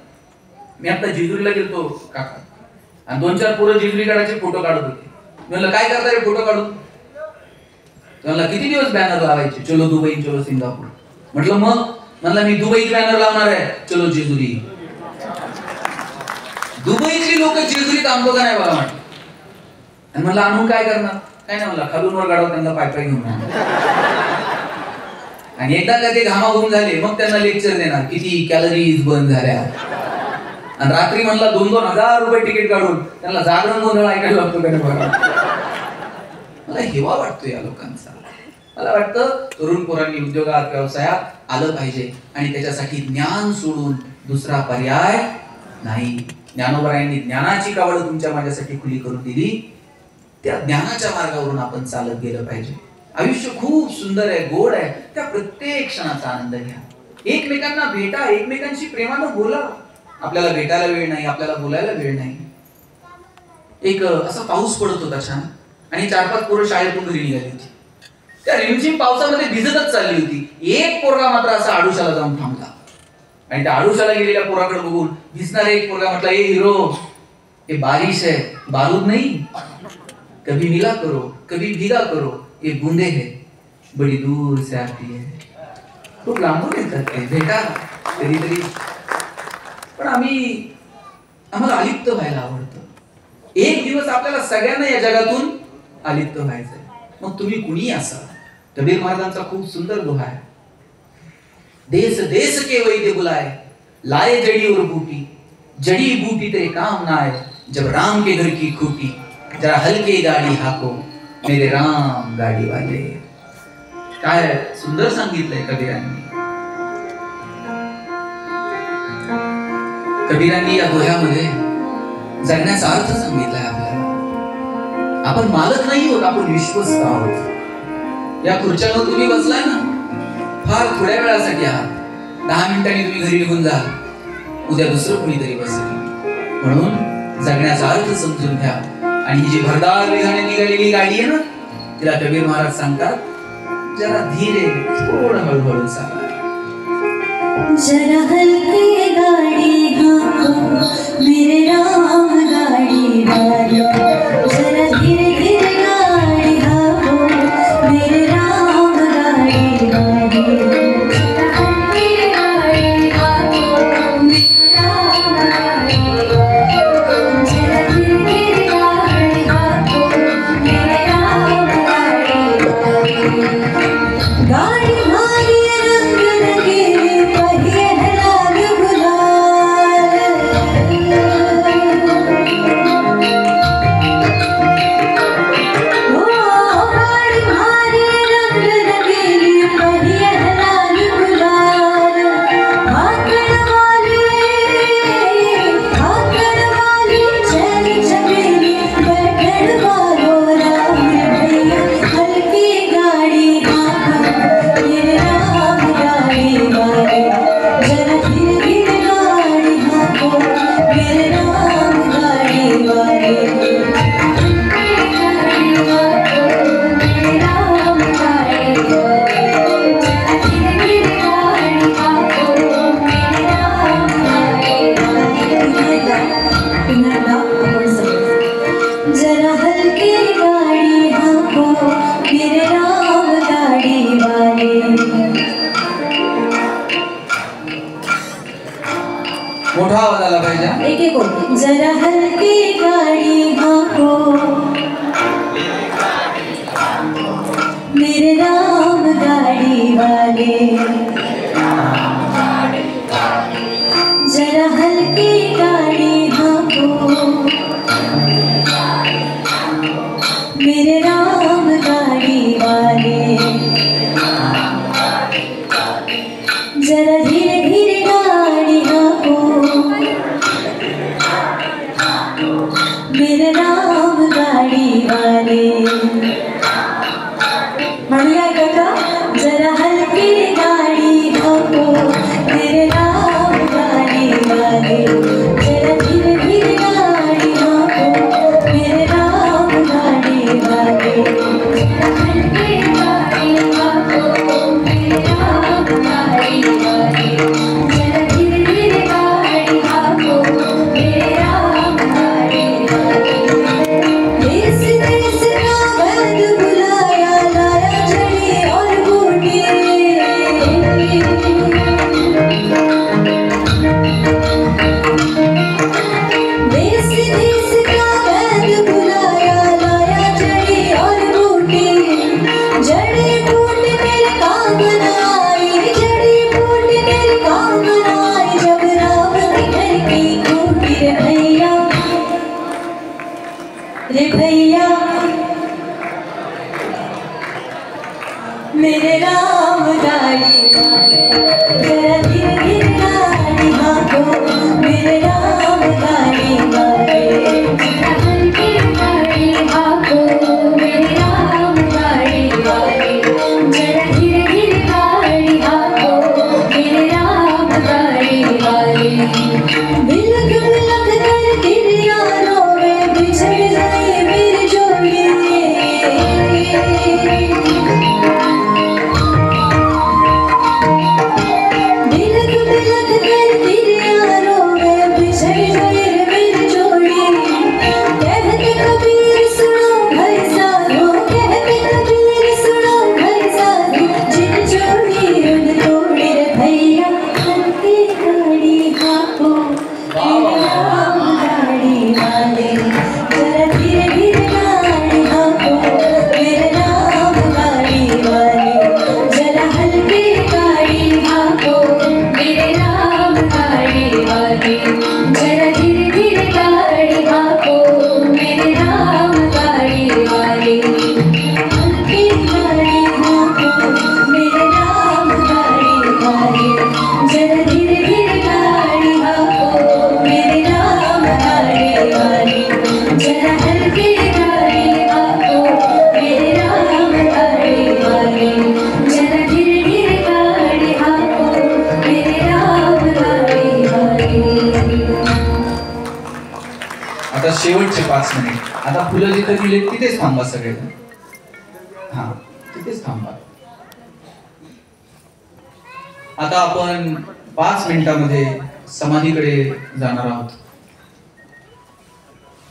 [SPEAKER 2] मी आता जेजुरीला गेलतो काका, आणि 2-4 पोरं जेजुरीकडाचे फोटो काढत होते. म्हणलं काय करताय फोटो काढून? म्हणलं किती दिवस बॅनर लावायचे, चलो दुबई, चलो सिंगापूर. म्हटलं मग? म्हणला मी दुबईत बॅनर लावणार आहे, चलो जेजुरी. दुबईतली लोक जेजुरीत आणतो का नाही मला म्हटलं. आणि म्हणलं आणून काय करणार? काय नाही म्हणला, खालून वर गाडव त्यांना पाय घेऊन. आणि एकदा का ते घामाघूम झाले मग त्यांना लेक्चर देणार किती कॅलरीज बंद झाल्या. आणि रात्री म्हणला 2-2 हजार रुपये तिकीट काढून त्यांना जागरण गोंधळ ऐकायला लागतो. मला हेवा वाटतो या लोकांचा. मला वाटतं तरुण पोरांनी उद्योगात व्यवसायात आलं पाहिजे, आणि त्याच्यासाठी ज्ञान सोडून दुसरा पर्याय नाही. ज्ञानोबरायांनी ज्ञानाची कावड तुमच्या माझ्यासाठी खुली करून दिली. त्या ज्ञानाच्या मार्गावरून आपण चालत गेलं पाहिजे. आयुष्य खूप सुंदर आहे, गोड आहे. त्या प्रत्येक क्षणाचा आनंद घ्या. एकमेकांना भेटा, एकमेकांशी प्रेमानं बोला. आपल्याला भेटायला वेळ नाही, आपल्याला बोलायला वेळ नाही. एक असा पाऊस पडत होता छान, आणि 4-5 पोरं शाळेतून घरी निघाली होती. त्या रिमझिम पावसामध्ये भिजतच चालली होती. एक पोरगा मात्र असा आडुशाला जाऊन थांबला, आणि त्या आडुशाला गेलेल्या पोराकडे बघून भिजणारा एक पोरगा म्हटला, ए हिरो, ये बारिश है, बारूद नहीं. कभी मिला करो, कभी भीगा करो, ये बूंदे है, बड़ी दूर से आती है. खूप लांबून येतात ते, भेटा कधीतरी. पण आम्हाला अलिप्त व्हायला आवडतं. एक दिवस आपल्याला सगळ्यांना या जगातून अलिप्त व्हायचंय. मग तुम्ही कुणी असा. कबीर महाराजांचा खूप सुंदर दोहा आहे. देश देश के वैद्य बुलाए, लाए जड़ी और बूटी, जड़ी बूटी तेरे काम ना आए, जब राम के घर की खूटी, जरा हल्के गाड़ी हाको मेरे राम गाडी वाले. काय सुंदर सांगितलंय कबीरांनी. कबीरांनी या दोह्यामध्ये जगण्याचा अर्थ सांगितलाय आपल्याला. आपण मालक नाही आहोत, आपण विश्वस्त आहोत. या खुर्च्यावर तुम्ही बसलाय ना, फार थोड्या वेळासाठी आहात. 10 मिनिटांनी तुम्ही घरी निघून जाल, उद्या दुसरं कोणीतरी बसेल. म्हणून जगण्याचा अर्थ समजून घ्या. आणि ही जी भरदार वेगाने निघालेली गाडी आहे ना, तिला कबीर महाराज सांगतात, जरा धीरे, थोडं हळूहळू चाला.
[SPEAKER 3] जरा हल्की गाड़ी हाँको मेरे राम गाड़ी वाले, जरा धीरे धीरे गाड़ी हाँको मेरे राम गाड़ी वाले, जरा हल्की गाड़ी हाँको मेरे राम गाड़ी वाले, जरा धीरे धीरे गाड़ी हाँको मेरे राम गाड़ी वाले. गाड़ी भारी रंग रंगीली पहिए है लाल गुलाल, ओ गाड़ी भारी रंग रंगीली पहिए है लाल गुलाल. हाकड़ वाली चली चमेली, बैठड़ वालो राम भैया, हल्की गाड़ी हाँको मेरे राम गाड़ी वाले, जरा धीरे धीरे गाड़ी हाँको मेरे राम गाड़ी वाले, गाड़ी हाँको मेरे राम गाड़ी वाले, जरा धीरे धीरे गाड़ी हाँको मेरे राम गाड़ी वाले. जरा हल्की गाड़ी हाँको मेरे राम गाड़ी वाले.
[SPEAKER 2] मोठा आवाज आला पाहिजे.
[SPEAKER 3] एक एक होती. जरा हल्की गाड़ी हाँको वाले जरा हल्की गाड़ी हाँको मेरे राम गाड़ी वाले जरा धीरे धीरे गाड़ी हाँको मेरे राम गाड़ी वाले बढ़िया काका जरा हल्की गाड़ी हाँको मेरे राम गाड़ी वाले जरा धीरे धीरे गाड़ी हाँको मेरे राम गाड़ी वाले जरा हल्की गाड़ी हाँको मेरे राम गाड़ी वाले जरा धीरे धीरे गाड़ी हाँको मेरे राम गाड़ी वाले देश देश का वैद बुलाया लाया झड़ी और बूटी देश देश का वैद बुलाया लाया झड़ी और बूटी जड़ी बूटी मेरे काम आई जड़ी बूटी मेरे काम आई जब राम के घर की खूटी रे भैया मेरे राम गाड़ी वाले जरा धीरे धीरे गाड़ी हाँको मेरे राम गाड़ी वाले जरा हल्की गाड़ी हाँको मेरे राम गाड़ी वाले जरा धीरे धीरे गाड़ी हाँको मेरे राम गाड़ी वाले बिलक बिलक कर तिरिया रोवे बिछड़ जाए मेरी जोड़ी बिलक बिलक कर तिरिया रोवे बिछड़ जाए मेरी जोड़ी कहते कबीर सुनो भाई साधो कहते कबीर सुनो भाई साधो जिन जोड़ी उन तोड़ी रे भैया हल्की गाड़ी हाँको मेरे राम गाड़ी वाले जरा धीरे धीरे गाड़ी हाँको मेरे राम गाड़ी वाले जरा हल्की गाड़ी हाँको मेरे राम गाड़ी वाले जरा धीरे धीरे गाड़ी हाँको मेरे राम गाड़ी वाले हल्की गाड़ी हाँको मेरे राम गाड़ी वाले जरा धीरे धीरे गाड़ी हाँको मेरे राम गाड़ी वाले जरा हल्की गाड़ी हाँको मेरे राम गाड़ी वाले जरा धीरे धीरे गाड़ी हाँको मेरे राम गाड़ी वाले
[SPEAKER 2] आता शेवटचे 5 मिनिट. आता फुलं जिथे दिले तिथेच थांबा सगळे. हा तिथेच थांबा. आता आपण 5 मिनिटांमध्ये समाधीकडे जाणार आहोत.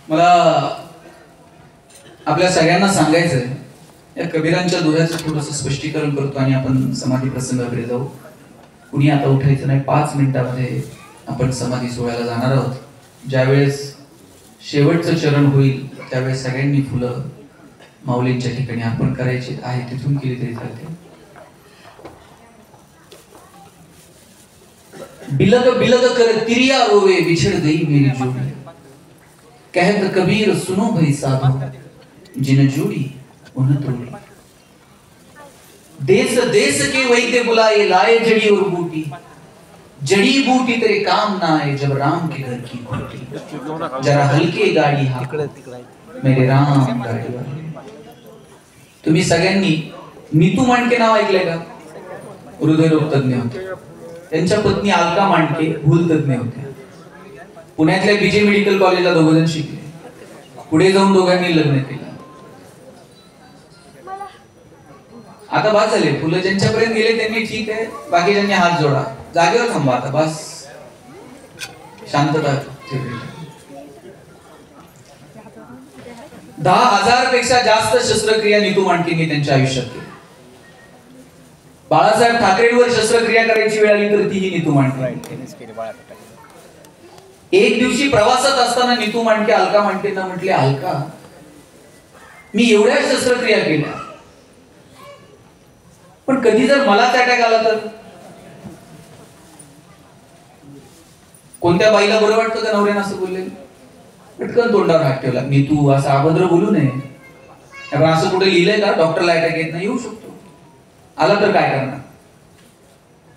[SPEAKER 2] मला आपल्या सगळ्यांना सांगायचंय या कबीरांच्या दोह्याचं थोडंसं स्पष्टीकरण करतो आणि आपण समाधी प्रसंगाकडे जाऊ. कुणी आता उठायचं नाही. 5 मिनिटांमध्ये आपण समाधी सोहळ्याला जाणार आहोत. ज्यावेळेस शेवटचं चरण होईल त्यावेळेस सगळ्यांनी फुलं माऊलींच्या ठिकाणी अर्पण करायची आहे. तिथून केली तरी चालते. बिलग बिलग कर तिरिया रोवे बिछड़ गई मेरी जोड़ी कहत कबीर सुनो भाई साधो जिन जोड़ी उन तोड़ी देश देश के वैद्य बुलाए लाए जड़ी और बूटी जड़ी बूटी तेरे काम ना आए जब राम के घर की खूटी जरा हलके गाड़ी हाँको मेरे राम गाड़ी वाले. तुम्ही सगळ्यांनी नीतू मांडके नाव ऐकलंय का? हृदयरोग तज्ञ होते. त्यांच्या पत्नी अलका मांडके भूलतज्ञ होत्या. पुण्यातल्या बीजे मेडिकल कॉलेजला दोघं शिकले. पुढे जाऊन दोघांनी लग्न केलं. आता बस झाले. फुलं ज्यांच्यापर्यंत गेले त्यांनी ठीक आहे. बाकी ज्यांनी हात जोडा. जागेवर थांबा आता बस. शांतता. 10,000 पेक्षा जास्त शस्त्रक्रिया नीतू मांडकेंनी त्यांच्या आयुष्यात केली. बाळासाहेब ठाकरेंवर शस्त्रक्रिया करायची वेळ आली तर तीही नीतू मांडके. एक दिवशी प्रवासात असताना नीतू मांडके अलका मांडकेंना म्हटले, अलका मी एवढ्या शस्त्रक्रिया केल्या पण कधी जर मलाच अटॅक आला तर कोणत्या बाईला बरं वाटतं का नवऱ्यानं असं बोलले? पटकन तोंडावर हात ठेवला. मी तू असं अभद्र बोलू नये. आपण असं कुठे लिहिलंय का डॉक्टरला अटॅक येत नाही? येऊ शकतो. आला तर काय करणार?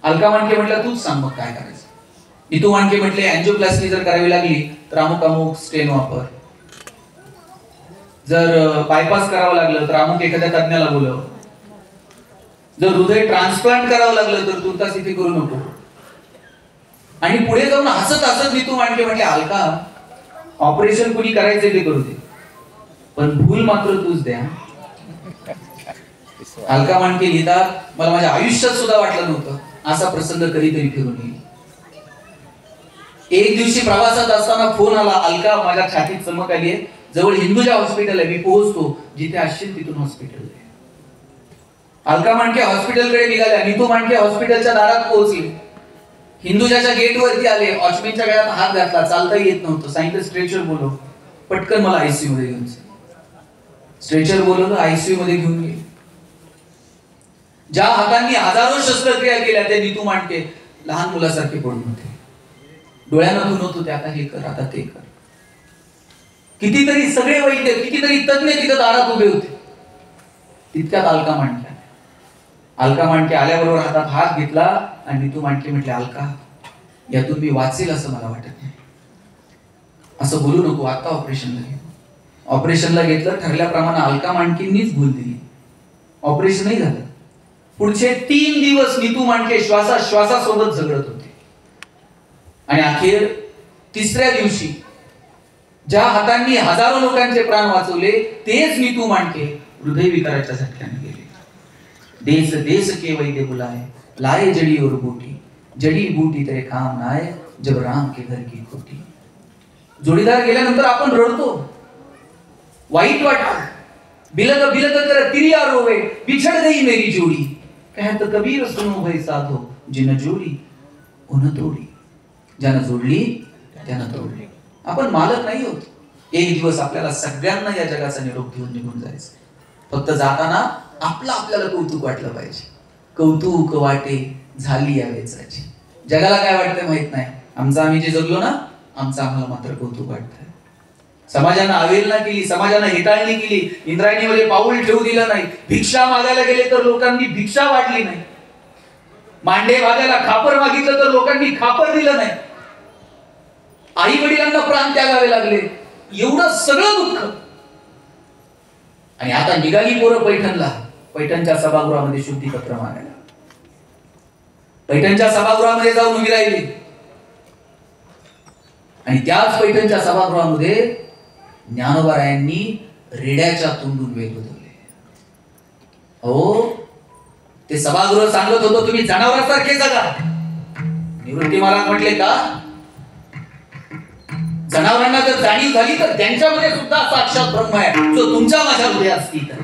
[SPEAKER 2] अलका मांडके म्हटलं तूच सांग मग काय करायचं. नीतू मांडके म्हटले अँजिओप्लास्टी जर करावी लागली तर अमुक अमुक स्टेन वापर. जर बायपास करावं लागलं तर अमुक एखाद्या तज्ञाला बोलव. जर हृदय ट्रान्सप्लांट करावं लागलं तर तुर्तास इथे करू नको. आणि पुढे जाऊन हसत हसत नीतू मांडके म्हटले अलका ऑपरेशन कुणी करायचे ते करू दे पण भूल मात्र तूच द्या. अलका मांडके लिहितात मला माझ्या आयुष्यात सुद्धा वाटलं नव्हतं असा प्रसंग कधीतरी फिरून येईल. एक दिवशी प्रवासात असताना फोन आला. अलका माझ्या छातीत चमक आली आहे. जवळ हिंदुजा हॉस्पिटल आहे. मी पोहोचतो. जिथे असशील तिथून हॉस्पिटल आहे. अलका मांडके हॉस्पिटलकडे निघाल्या. नीतू मांडके हॉस्पिटलच्या दारात पोहोचली. हिंदुजाच्या गेट वरती आले. वॉचमॅनच्या गळ्यात हात घातला. चालता येत नव्हतं. सांगितलं स्ट्रेचर बोलव. पटकन मला आयसीयू मध्ये घेऊन जा. स्ट्रेचर बोलवलं. आयसीयू मध्ये घेऊन गेले. ज्या हातांनी हजारो शस्त्रक्रिया केल्या त्या नीतू मांडके लहान मुलासारखे पडून होते. डोळ्यांना धुनवत होते. आता हे कर आता ते कर. कितीतरी सगळे वैद्य कितीतरी तज्ञ तिथं दारात उभे होते. तितक्यात अलका मांडके अलका मांडके आल्याबरोबर हातात हात घेतला आणि नीतू मांडके म्हटले अलका यातून मी वाचेल असं मला वाटत नाही. असं बोलू नको. आता ऑपरेशनला घे. ऑपरेशनला घेतलं. ठरल्याप्रमाणे अलका मांडकेंनीच भूल दिली. ऑपरेशनही झालं. पुढचे 3 दिवस नीतू मांडके श्वासासोबत झगडत होते. आणि अखेर 3ऱ्या दिवशी ज्या हातांनी हजारो लोकांचे प्राण वाचवले तेच नीतू मांडके हृदयविकाराच्या झटक्याने गेले. देश देश के वैद्य बुलाए लाए जड़ी और बूटी जड़ी बूटी तेरे काम आए जब राम के घर की खोटी. जोडीदार गेल्यानंतर आपण रडतो. वाईट वाटतं. बिलग बिलग कर तिरिया रोवे बिछड़ गई मेरी जोड़ी कहत कबीर सुनो भाई साधो जिन जोडी उन तोडी. ज्यानं जोडली त्यानं तोडली. आपण मालक नाही होत. एक दिवस आपल्याला सगळ्यांना या जगाचा निरोप घेऊन निघून जायचं. फक्त जाताना आपल्याला कौतुक वाटलं पाहिजे. कौतुक वाटे झाली या वेचाची. जगाला काय वाटतंय माहित नाही. आमचं आम्ही जे जगलो ना आमचं आम्हाला मात्र कौतुक वाटतंय. समाजानं अवेलना केली. समाजानं हेटाळणी केली. इंद्रायणीमध्ये पाऊल ठेवू दिलं नाही. भिक्षा मागायला गेले तर लोकांनी भिक्षा वाटली नाही. मांडे भागायला खापर मागितलं तर लोकांनी खापर दिलं नाही. आई वडिलांना प्राण त्यागावे लागले. एवढं सगळं दुःख. आणि आता निघाली पोरं पैठणला. पैठणच्या सभागृहामध्ये शुद्धीपत्र मागायला. पैठणच्या सभागृहामध्ये जाऊन उभी राहिली. आणि त्याच पैठणच्या सभागृहामध्ये ज्ञानोबारायांनी रेड्याच्या तोंडून वेल बदलले. हो ते सभागृह सांगत होतं तुम्ही जनावरांसारखे जगा. निवृत्ती महाराज म्हटले का जनावरांना जर जाणीव झाली तर त्यांच्यामध्ये सुद्धा साक्षात ब्रह्म आहे जो तुमच्या माझ्या हृदयात स्थित आहे.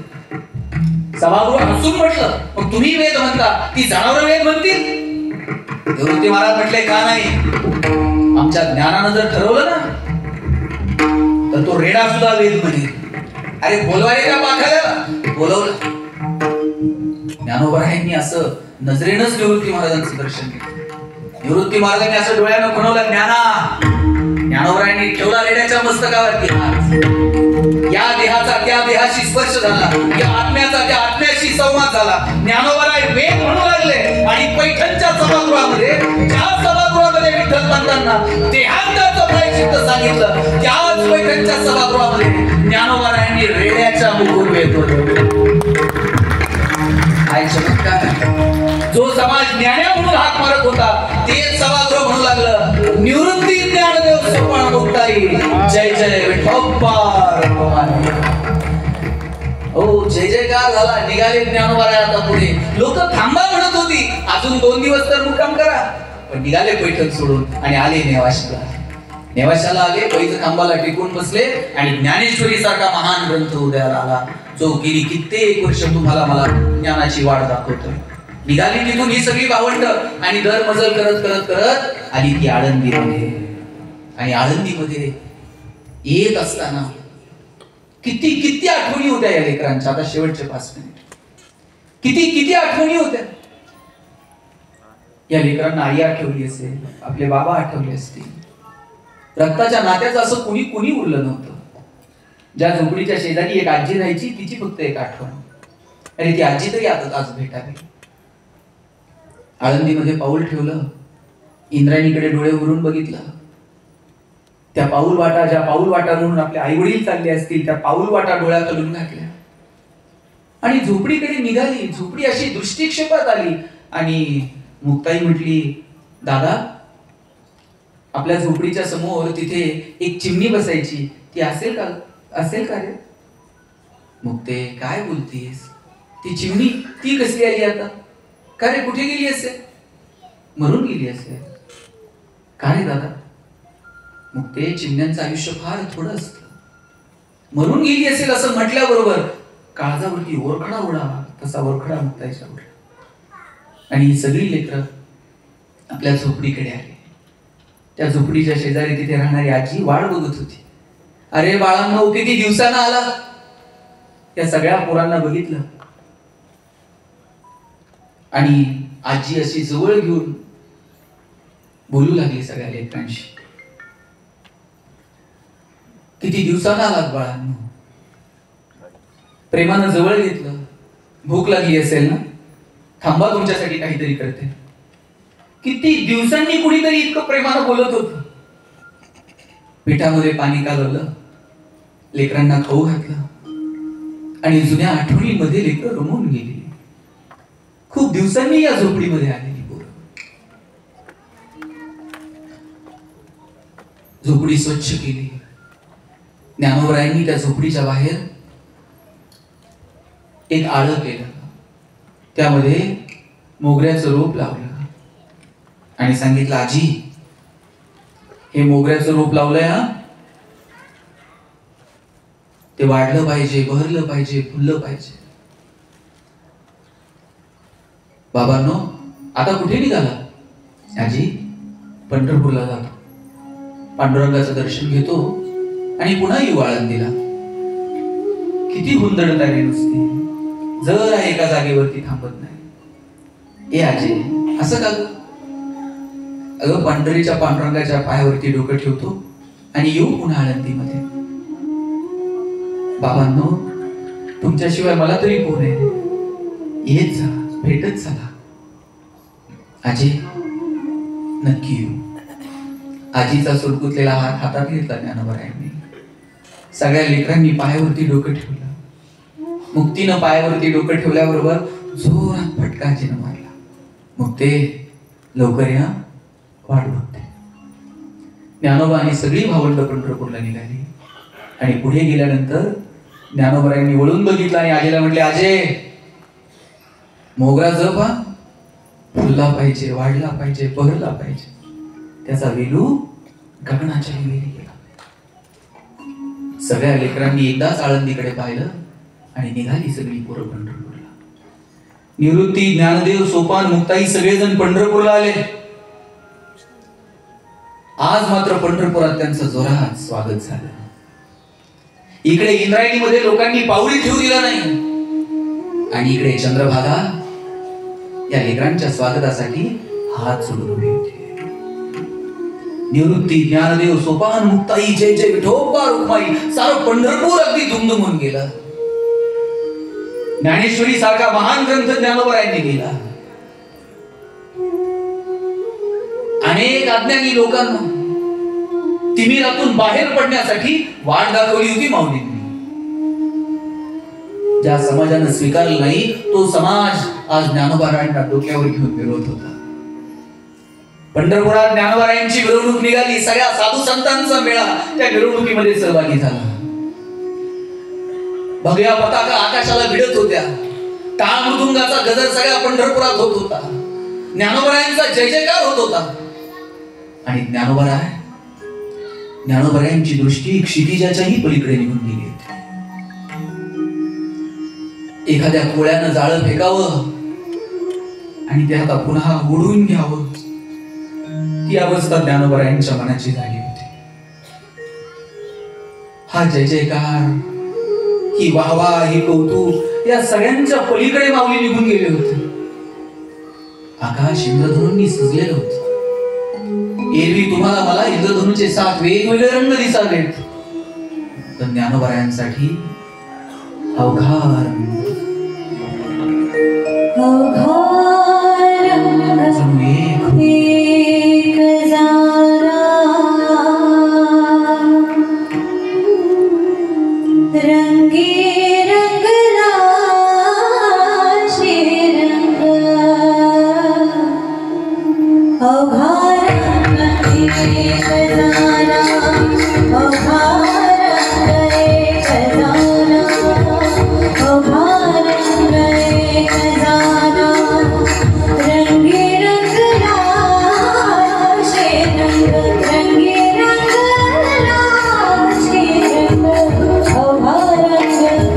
[SPEAKER 2] सभागृह हसून म्हटलं मग तुम्ही वेद म्हणता ती जनावर वेद म्हणतील. निवृत्ती महाराज म्हटले का नाही. आमच्या ज्ञानानं जर ठरवलं ना तर तो रेडा सुद्धा वेद म्हणेल. अरे बोलवाय का पाखायला बोलवलं. ज्ञानोबारायांनी असं नजरेनच निवृत्ती महाराजांचं दर्शन घेतलं. निवृत्ती महाराजांनी असं डोळ्यानं खुणवलं ज्ञानोबारायांनी ठेवला रेड्याच्या मस्तकावरती हात. या देहाचा त्या देहाशी स्पर्श झाला. या आत्म्याचा त्या आत्म्याशी संवाद झाला. ज्ञानोबाराय वेद म्हणू लागले. आणि पैठणच्या सभागृहामध्ये ज्या सभागृहामध्ये विठ्ठल पंतांना देहांताचं प्रायश्चित्त सांगितलं त्याच पैठणच्या सभागृहामध्ये ज्ञानोबारायांनी रेड्याच्या मुखून वेद बोलवलं. काय चमत्कार. जो समाज ज्ञान्या म्हणून हाक मारत होता तेच सभागृह म्हणू लागलं निवृत्ती ज्ञानदेव सोपान मुक्ताई जय जय विठोबा. हो जय जयकार झाला. निघाले ज्ञानोबाराय आता पुढे. लोक थांबा म्हणत होती. अजून 2 दिवस तर मुक्काम करा. पण निघाले पैठण सोडून आणि आले नेवाशाला. नेवाशाला आले. पैज खांबाला टिकून बसले आणि ज्ञानेश्वरी सारखा महान ग्रंथ उदयाला आला जो गेली कित्येक वर्ष तुम्हाला मला ज्ञानाची वाट दाखवतोय. निघाली तिथून ही सगळी भावंड आणि दर मजल करत करत करत आली ती आळंदीमध्ये. आणि आळंदीमध्ये येत असताना किती किती आठवणी होत्या या लेकरांच्या. आता शेवटचे 5 मिनिट. किती किती आठवणी होत्या. या लेकरांना आई आठवली असेल, आपले बाबा आठवले असतील. रक्ताच्या नात्याचं असं कुणी कुणी उरलं नव्हतं. ज्या झोपडीच्या शेजारी एक आजी राहायची, तिची फक्त एक आठवण, आणि ती आजी तरी आता आज भेटावी. आळंदीमध्ये पाऊल ठेवलं, इंद्रायणीकडे डोळे उघडून बघितलं. त्या पाऊल वाटा, ज्या पाऊल वाटा म्हणून आपले आई वडील चालले असतील, त्या पाऊल वाटा डोळ्याखालून घातल्या आणि झोपडीकडे निघाली. झोपडी अशी दृष्टिक्षेपात आली आणि मुक्ताई म्हटली, दादा, आपल्या झोपडीच्या समोर तिथे एक चिमणी बसायची, ती असेल का रे? मुक्ते, काय बोलतीस? ती चिमणी ती कसली आली आता? का रे, कुठे गेली असेल? मरून गेली असेल. का रे दादा? मुक्ते, चिमण्यांचं आयुष्य फार थोडं असतं. मरून गेली असेल असं म्हटल्याबरोबर काळजावरती ओरखडा उडाला, तसा ओरखडा मुक्ताईचा उडला. आणि ही सगळी लेकरं आपल्या झोपडीकडे आली. त्या झोपडीच्या शेजारी तिथे राहणारी आजी वाट बघत होती. अरे बाळांनो, किती दिवसानं आला. त्या सगळ्या पोरांना बघितलं आणि आजी अशी जवळ घेऊन बोलू लागली सगळ्या लेकरांशी. किती दिवसानं आलात बाळांनो. प्रेमानं जवळ घेतलं. भूक लागली असेल ना, थांबा, तुमच्यासाठी काहीतरी करते. किती दिवसांनी कुणीतरी इतकं प्रेमानं बोलत होत. पिठामध्ये पाणी कालवलं, लेकरांना खाऊ घातलं आणि जुन्या आठवणीमध्ये लेकरं रमून गेली. खूप दिवसांनी या झोपडीमध्ये आलेली पोरं. झोपडी स्वच्छ केली. ज्ञानोबरायांनी त्या झोपडीच्या बाहेर एक आळं केलं, त्यामध्ये मोगऱ्याचं रोप लावलं आणि सांगितलं, आजी, हे मोगऱ्याचं रोप लावलंय हा, ते वाढलं पाहिजे, बहरलं पाहिजे, फुललं पाहिजे. बाबांनो, आता कुठे निघाला? आजी, पंढरपूरला जातो, पांडुरंगाचं दर्शन घेतो आणि पुन्हा येऊ आळंदीला. किती हुंदडत आहे नुसती, जरा एका जागेवरती थांबत नाही. ए आजी, असं का? अगं, पंढरीच्या पांडुरंगाच्या पायावरती डोकं ठेवतो आणि येऊ पुन्हा आळंदीमध्ये. बाबांनो, तुमच्याशिवाय मला तरी कोण आहे? येत जा, भेटत चला. आजी, नक्की येऊ. आजीचा सुरकुतलेला हात हातात घेतला ज्ञानोबरायांनी. सगळ्या लेकरांनी पायावरती डोकं ठेवलं. मुक्तीनं पायावरती डोकं ठेवल्याबरोबर जोरात फटका आजीनं मारला. मुक्ते, लवकर या, वाट बघते. ज्ञानोबा आणि सगळी भावंड पंढरपूरला निघाली आणि पुढे गेल्यानंतर ज्ञानोबरायांनी वळून बघितलं आणि आजीला म्हटले, आजे, मोगरा जप हा, फुलला पाहिजे, वाढला पाहिजे, बहरला पाहिजे. त्याचा वेलू गगनाच्या वेली गेला. सगळ्या लेकरांनी एकदाच आळंदीकडे पाहिलं आणि निघाली सगळी पोरं पंढरपूरला. निवृत्ती, ज्ञानदेव, सोपान, मुक्ताई सगळेजण पंढरपूरला आले. आज मात्र पंढरपुरात त्यांचं जोरात स्वागत झालं. इकडे इंद्रायणीमध्ये लोकांनी पाऊल ठेवू दिला नाही आणि इकडे चंद्रभागा या लेकरांच्या स्वागतासाठी हात जोडून उभी होती. निवृत्ती, ज्ञानदेव, सोपान, मुक्ताई, जय जय विठोबा रुक्माई, सारं पंढरपूर अगदी दुमदुमून गेलं. ज्ञानेश्वरी सारखा महान ग्रंथ ज्ञानोबरायांनी लिहिला. अनेक अज्ञानी लोकांना तिमिरातून बाहेर पडण्यासाठी वाट दाखवली होती माऊलींनी. ज्या समाजानं स्वीकारलं नाही, तो समाज आज ज्ञानोबरायांना डोक्यावर घेऊन मिरवत होता. पंढरपुरात ज्ञानोबरायांची मिरवणूक निघाली. सगळ्या साधू संतांचा मेळा त्या मिरवणुकीमध्ये सहभागी झाला. भगव्या पताका आकाशाला भिडत होत्या. टाळ मृदुंगाचा गजर सगळ्या पंढरपुरात होत होता. ज्ञानोबरायांचा जय जयकार होत होता. आणि ज्ञानोबरायांची दृष्टी क्षितिजाच्याही पलीकडे निघून गेली होती. एखाद्या कोळ्यानं जाळं फेकावं आणि ते आता पुन्हा ओढून घ्यावं, ती अवस्था ज्ञानोबरायांच्या मनाची झाली होती. हा जय जयकार, की वाहवा हे कौतुक या सगळ्यांच्या पलीकडे माऊली निघून गेले होते. आकाश इंद्रधनुंनी सजलेलं होतं. एरवी तुम्हाला मला इंद्रधनुचे 7 वेगवेगळे रंग दिसावेत, पण ज्ञानोबरायांसाठी अवघा रंग, जणू एक
[SPEAKER 3] रंगी रंगला श्रीरंग अवघा रंग एक जाना अवघा रंग एक जाना अवघा रंग एक जाना रंगी रंगला श्रीरंग रंगी रंगला श्रीरंग अवघा रंग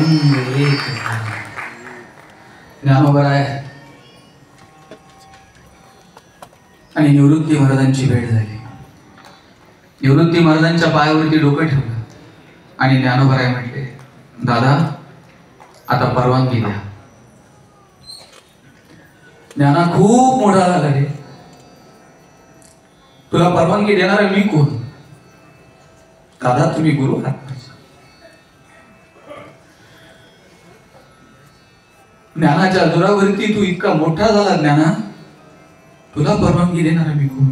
[SPEAKER 2] रंग एक झाले. ज्ञानोबराय आणि निवृत्ती महाराजांची भेट झाली. निवृत्ती महाराजांच्या पायावरती डोकं ठेवलं आणि ज्ञानोबराय म्हटले, दादा आता परवानगी द्या. ज्ञाना खूप मोठा झाला रे, तुला परवानगी देणारा मी कोण? दादा तुम्ही गुरु आहात. ज्ञानाच्या जोरावरती तू इतका मोठा झाला ज्ञाना, तुला परवानगी देणारा मी कोण?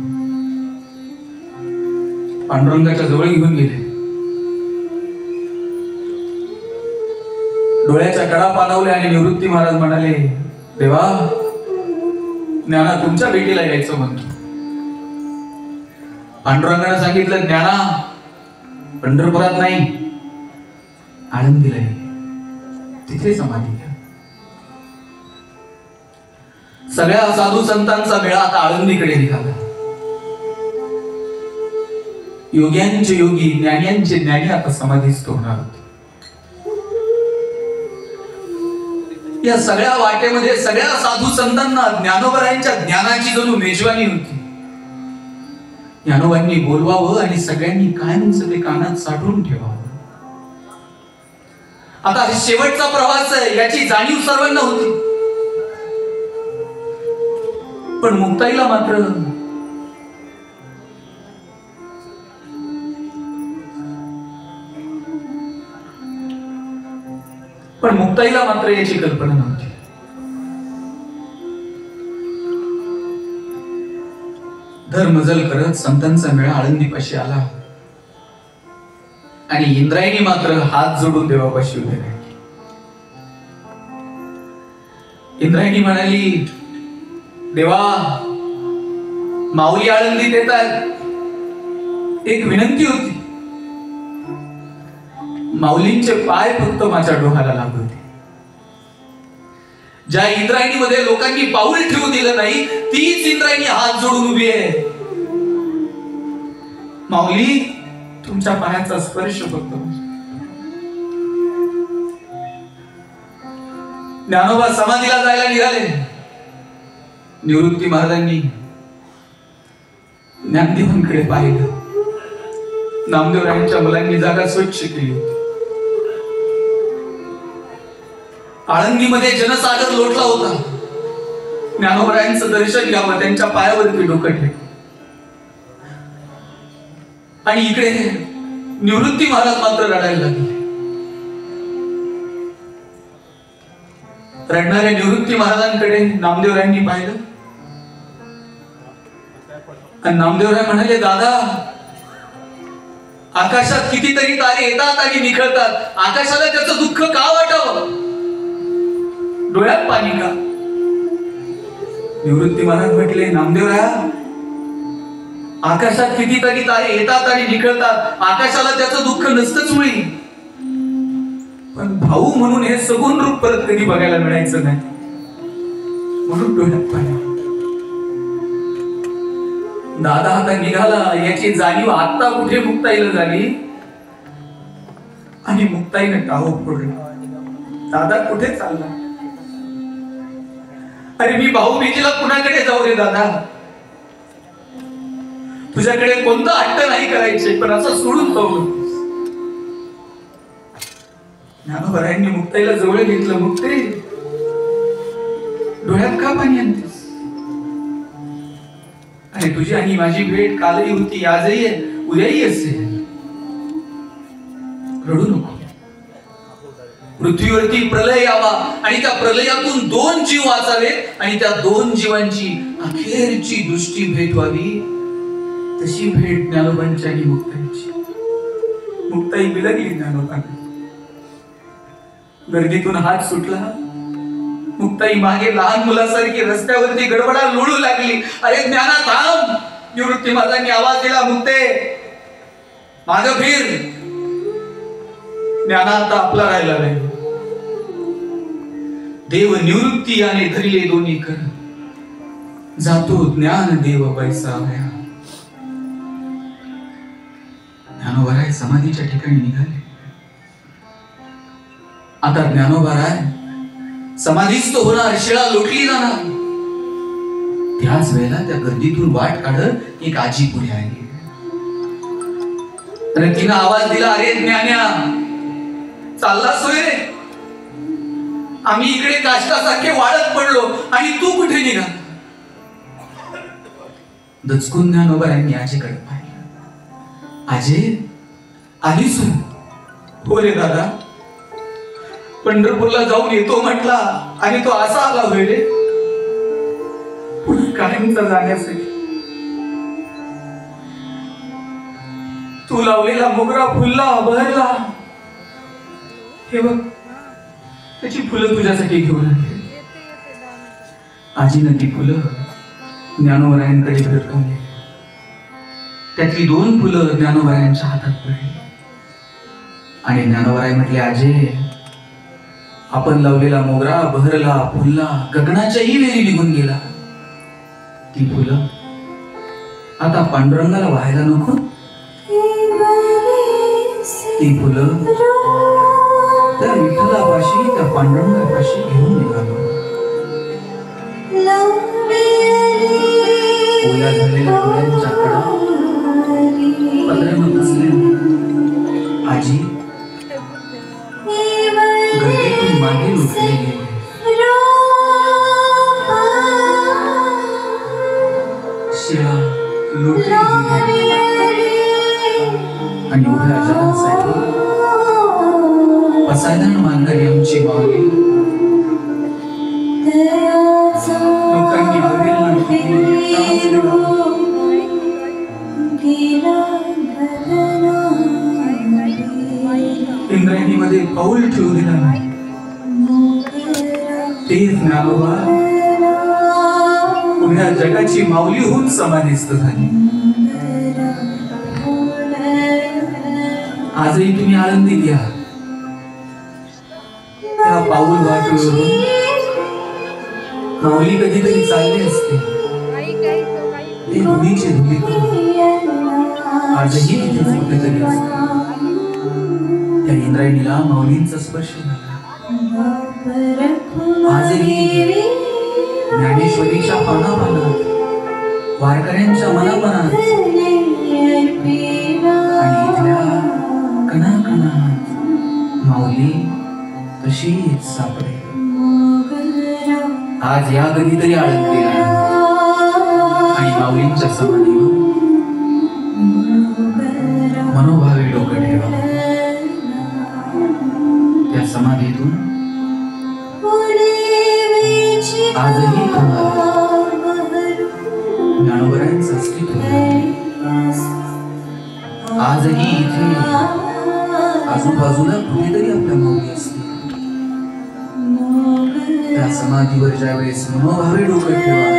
[SPEAKER 2] पांडुरंगाच्या जवळ घेऊन गेले. डोळ्याच्या कडा पाणवल्या आणि निवृत्ती महाराज म्हणाले, देवा ज्ञाना तुमच्या भेटीला यायचं म्हणतो. पांडुरंगाने सांगितलं, ज्ञाना पंढरपुरात नाही, आळंदीला ये, तिथे समाधी घ्या. सगळ्या साधू संतांचा मेळा आता आळंदीकडे निघाला. योग्यांचे योगी, ज्ञान्यांचे ज्ञानी आता समाधीस्थ होणार होते. या सगळ्या वाटेमध्ये सगळ्या साधू संतांना ज्ञानोबरायांच्या ज्ञानाची जणू मेजवानी होती. ज्ञानोबांनी बोलवावं आणि सगळ्यांनी कायमचं ते कानात साठवून ठेवावं. आता शेवटचा प्रवास आहे याची जाणीव सर्वांना होती. पण मुक्ताईला मात्र याची कल्पना नव्हती. धर्मजल करत संतांचा मेळा आळंदीपाशी आला आणि इंद्रायणी मात्र हात जोडून देवापाशी उभे राहिली. इंद्रायणी म्हणाली, देवा माऊली आळंदीत येतात, एक विनंती होती. माऊलींचे पाय फक्त माझ्या डोहाला लागले होते. ज्या इंद्रायणीमध्ये लोकांनी पाऊल ठेवू दिलं नाही, तीच इंद्रायणी हात जोडून उभी आहे. माऊली तुमच्या पायाचा स्पर्श फक्त. ज्ञानोबा समाधीला जायला निघाले. निवृत्ती महाराजांनी ज्ञानदेवांकडे पाहिलं. नामदेवरायांच्या मुलांनी जागा स्वच्छ केली होती. आळंदीमध्ये जनसागर लोटला होता. ज्ञानोबरायांचं दर्शन घ्यावं, त्यांच्या पायावरती डोकं ठेव. आणि इकडे निवृत्ती महाराज मात्र रडायला लागले. रडणाऱ्या निवृत्ती महाराजांकडे नामदेवरायांनी पाहिलं आणि नामदेवराय म्हणाले, दादा आकाशात कितीतरी तारे येतात आणि निखळतात, आकाशाला त्याचं दुःख का वाटावं? डोळ्यात पाणी का? निवृत्ती महाराज म्हटले, नामदेवराया आकाशात कितीतरी तारे येतात आणि निखळतात, आकाशाला त्याचं दुःख नसतंच मुळी, पण भाऊ म्हणून हे सगुण रूप परत कधी बघायला मिळायचं नाही, म्हणून डोळ्यात पाणी. दादा आता निघाला याची जाणीव आता कुठे मुक्ताईला झाली आणि मुक्ताईने टाहो फोडला. दादा कुठे चालला? अरे मी भाऊबीजेला कुणाकडे जाऊ रे दादा? तुझ्याकडे कोणता हट्ट नाही करायचे, पण असं सोडून जाऊ. ज्ञानोबरायांनी मुक्ताईला जवळ घेतलं. मुक्ते डोळ्यात का पाणी आणतेस? आणि तुझी आणि माझी भेट कालही होती, आजही आहे, उद्याही असेल. रडू नको. पृथ्वीवरती प्रलय यावा आणि त्या प्रलयातून 2 जीव वाचावेत आणि त्या 2 जीवांची अखेरची दृष्टी भेट व्हावी. तशी भेट ज्ञानोबांची आणि मुक्ताईची. मुक्ताई बिलगली ज्ञानोबांना. गर्दीतून हात सुटला. मुक्ताई मागे लहान मुलासारखी रस्त्यावरती गडबडा लोळू लागली. अरे ज्ञाना थांब. निवृत्ती महाराजांनी आवाज दिला, मुक्ते माग फिर. ज्ञाना आता आपला राहिला नाही. देव निवृत्ती आणि धरले दोन्ही कर, जातो ज्ञान देव पैसा भया. ज्ञानोबराय समाधीच्या ठिकाणी निघाले. आता ज्ञानोबा राय समाधीस्थ होणार, शिळा लोटली जाणार. त्याच वेळेला त्या गर्दीतून वाट काढत एक आजी पुढे आली आणि तिनं आवाज दिला, अरे ज्ञान्या, चालला सोय रे. आम्ही इकडे काष्टासारखे वाढत पडलो आणि तू कुठे निघा. दचकून ज्ञानोबा यांनी आजीकडे पाहिलं. आजी आलीस? हो रे दादा, पंढरपूरला जाऊन येतो म्हटला आणि तो असा आला होय रे. कायमचा जाण्यासाठी तू लावलेला मोगरा फुलला, बहरला. हे बघ, त्याची फुलं तुझ्यासाठी घेऊन आली. आजीनं ती फुलं ज्ञानोबरायांकडे भिरकवली. त्यातली 2 फुलं ज्ञानोबरायांच्या हातात पडली आणि ज्ञानोबराय म्हटले, आजे, आपण लावलेला मोगरा बहरला, फुलला, गगनाच्याही वेरी निघून गेला. ती फुलं आता पांडुरंगाला व्हायला नको. ती फुलं त्या विठ्ठलापाशी, त्या पांडुरंगापाशी घेऊन निघालो. ओल्या झालेल्या डोळ्यांच्या कडा पदरानं बसल्या आजी गर्दीतून मागे लुटले गेले. शिळा लुटली गेली आणि उभ्या जगांसाठी पसायदान मानणारी आमची माऊली लोकांनी अवहेलना केली. इंद्रायणीमध्ये पाऊल ठेवू दिला नाही. ते ज्ञानोबा पुण्या जगाची माऊली होऊन समाधीस्थ झाली. आजही तुम्ही आनंदी घ्या. त्या पाऊल वाटेवरून माऊली कधीतरी चालली असते. ते धुळीचे धुळी आजही तिथे कुठेतरी असते. त्या इंद्रायणीला माऊलींचा स्पर्श झाला. आजही ज्ञानेश्वरीच्या पानापानात, वारकऱ्यांच्या मनामनात आणि इथल्या कणाकणात माऊली तशीच सापडेल. आज या कधीतरी आळंदीला आणि माऊलींच्या समाधीवर मनोभावे डोकं ठेवा. त्या समाधीतून आजही तुम्हाला ज्ञानोबरायांचं अस्तित्व. आजही इथे आजूबाजूला कुठेतरी आपल्या माऊली असते. त्या समाधीवर ज्यावेळेस मनोभावे डोकं ठेवा,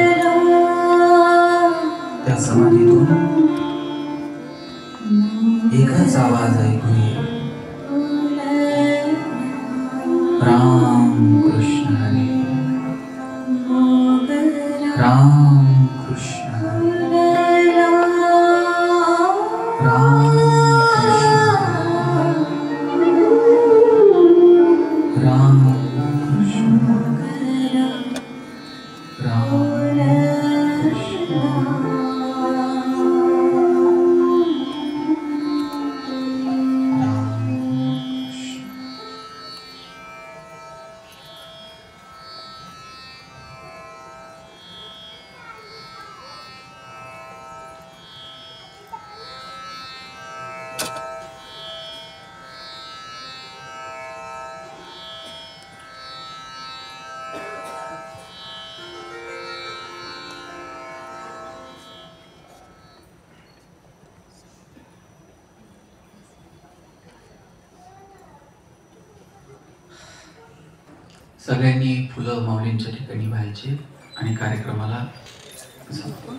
[SPEAKER 2] त्या समाधीतून एकच आवाज ऐकू येईल, राम कृष्ण हरी, राम कृष्ण हरी, राम कृष्ण हरी, राम कृष्ण राम कृष्ण. सगळ्यांनी फुलं माऊलींच्या ठिकाणी व्हायचे आणि कार्यक्रमाला समाप्त.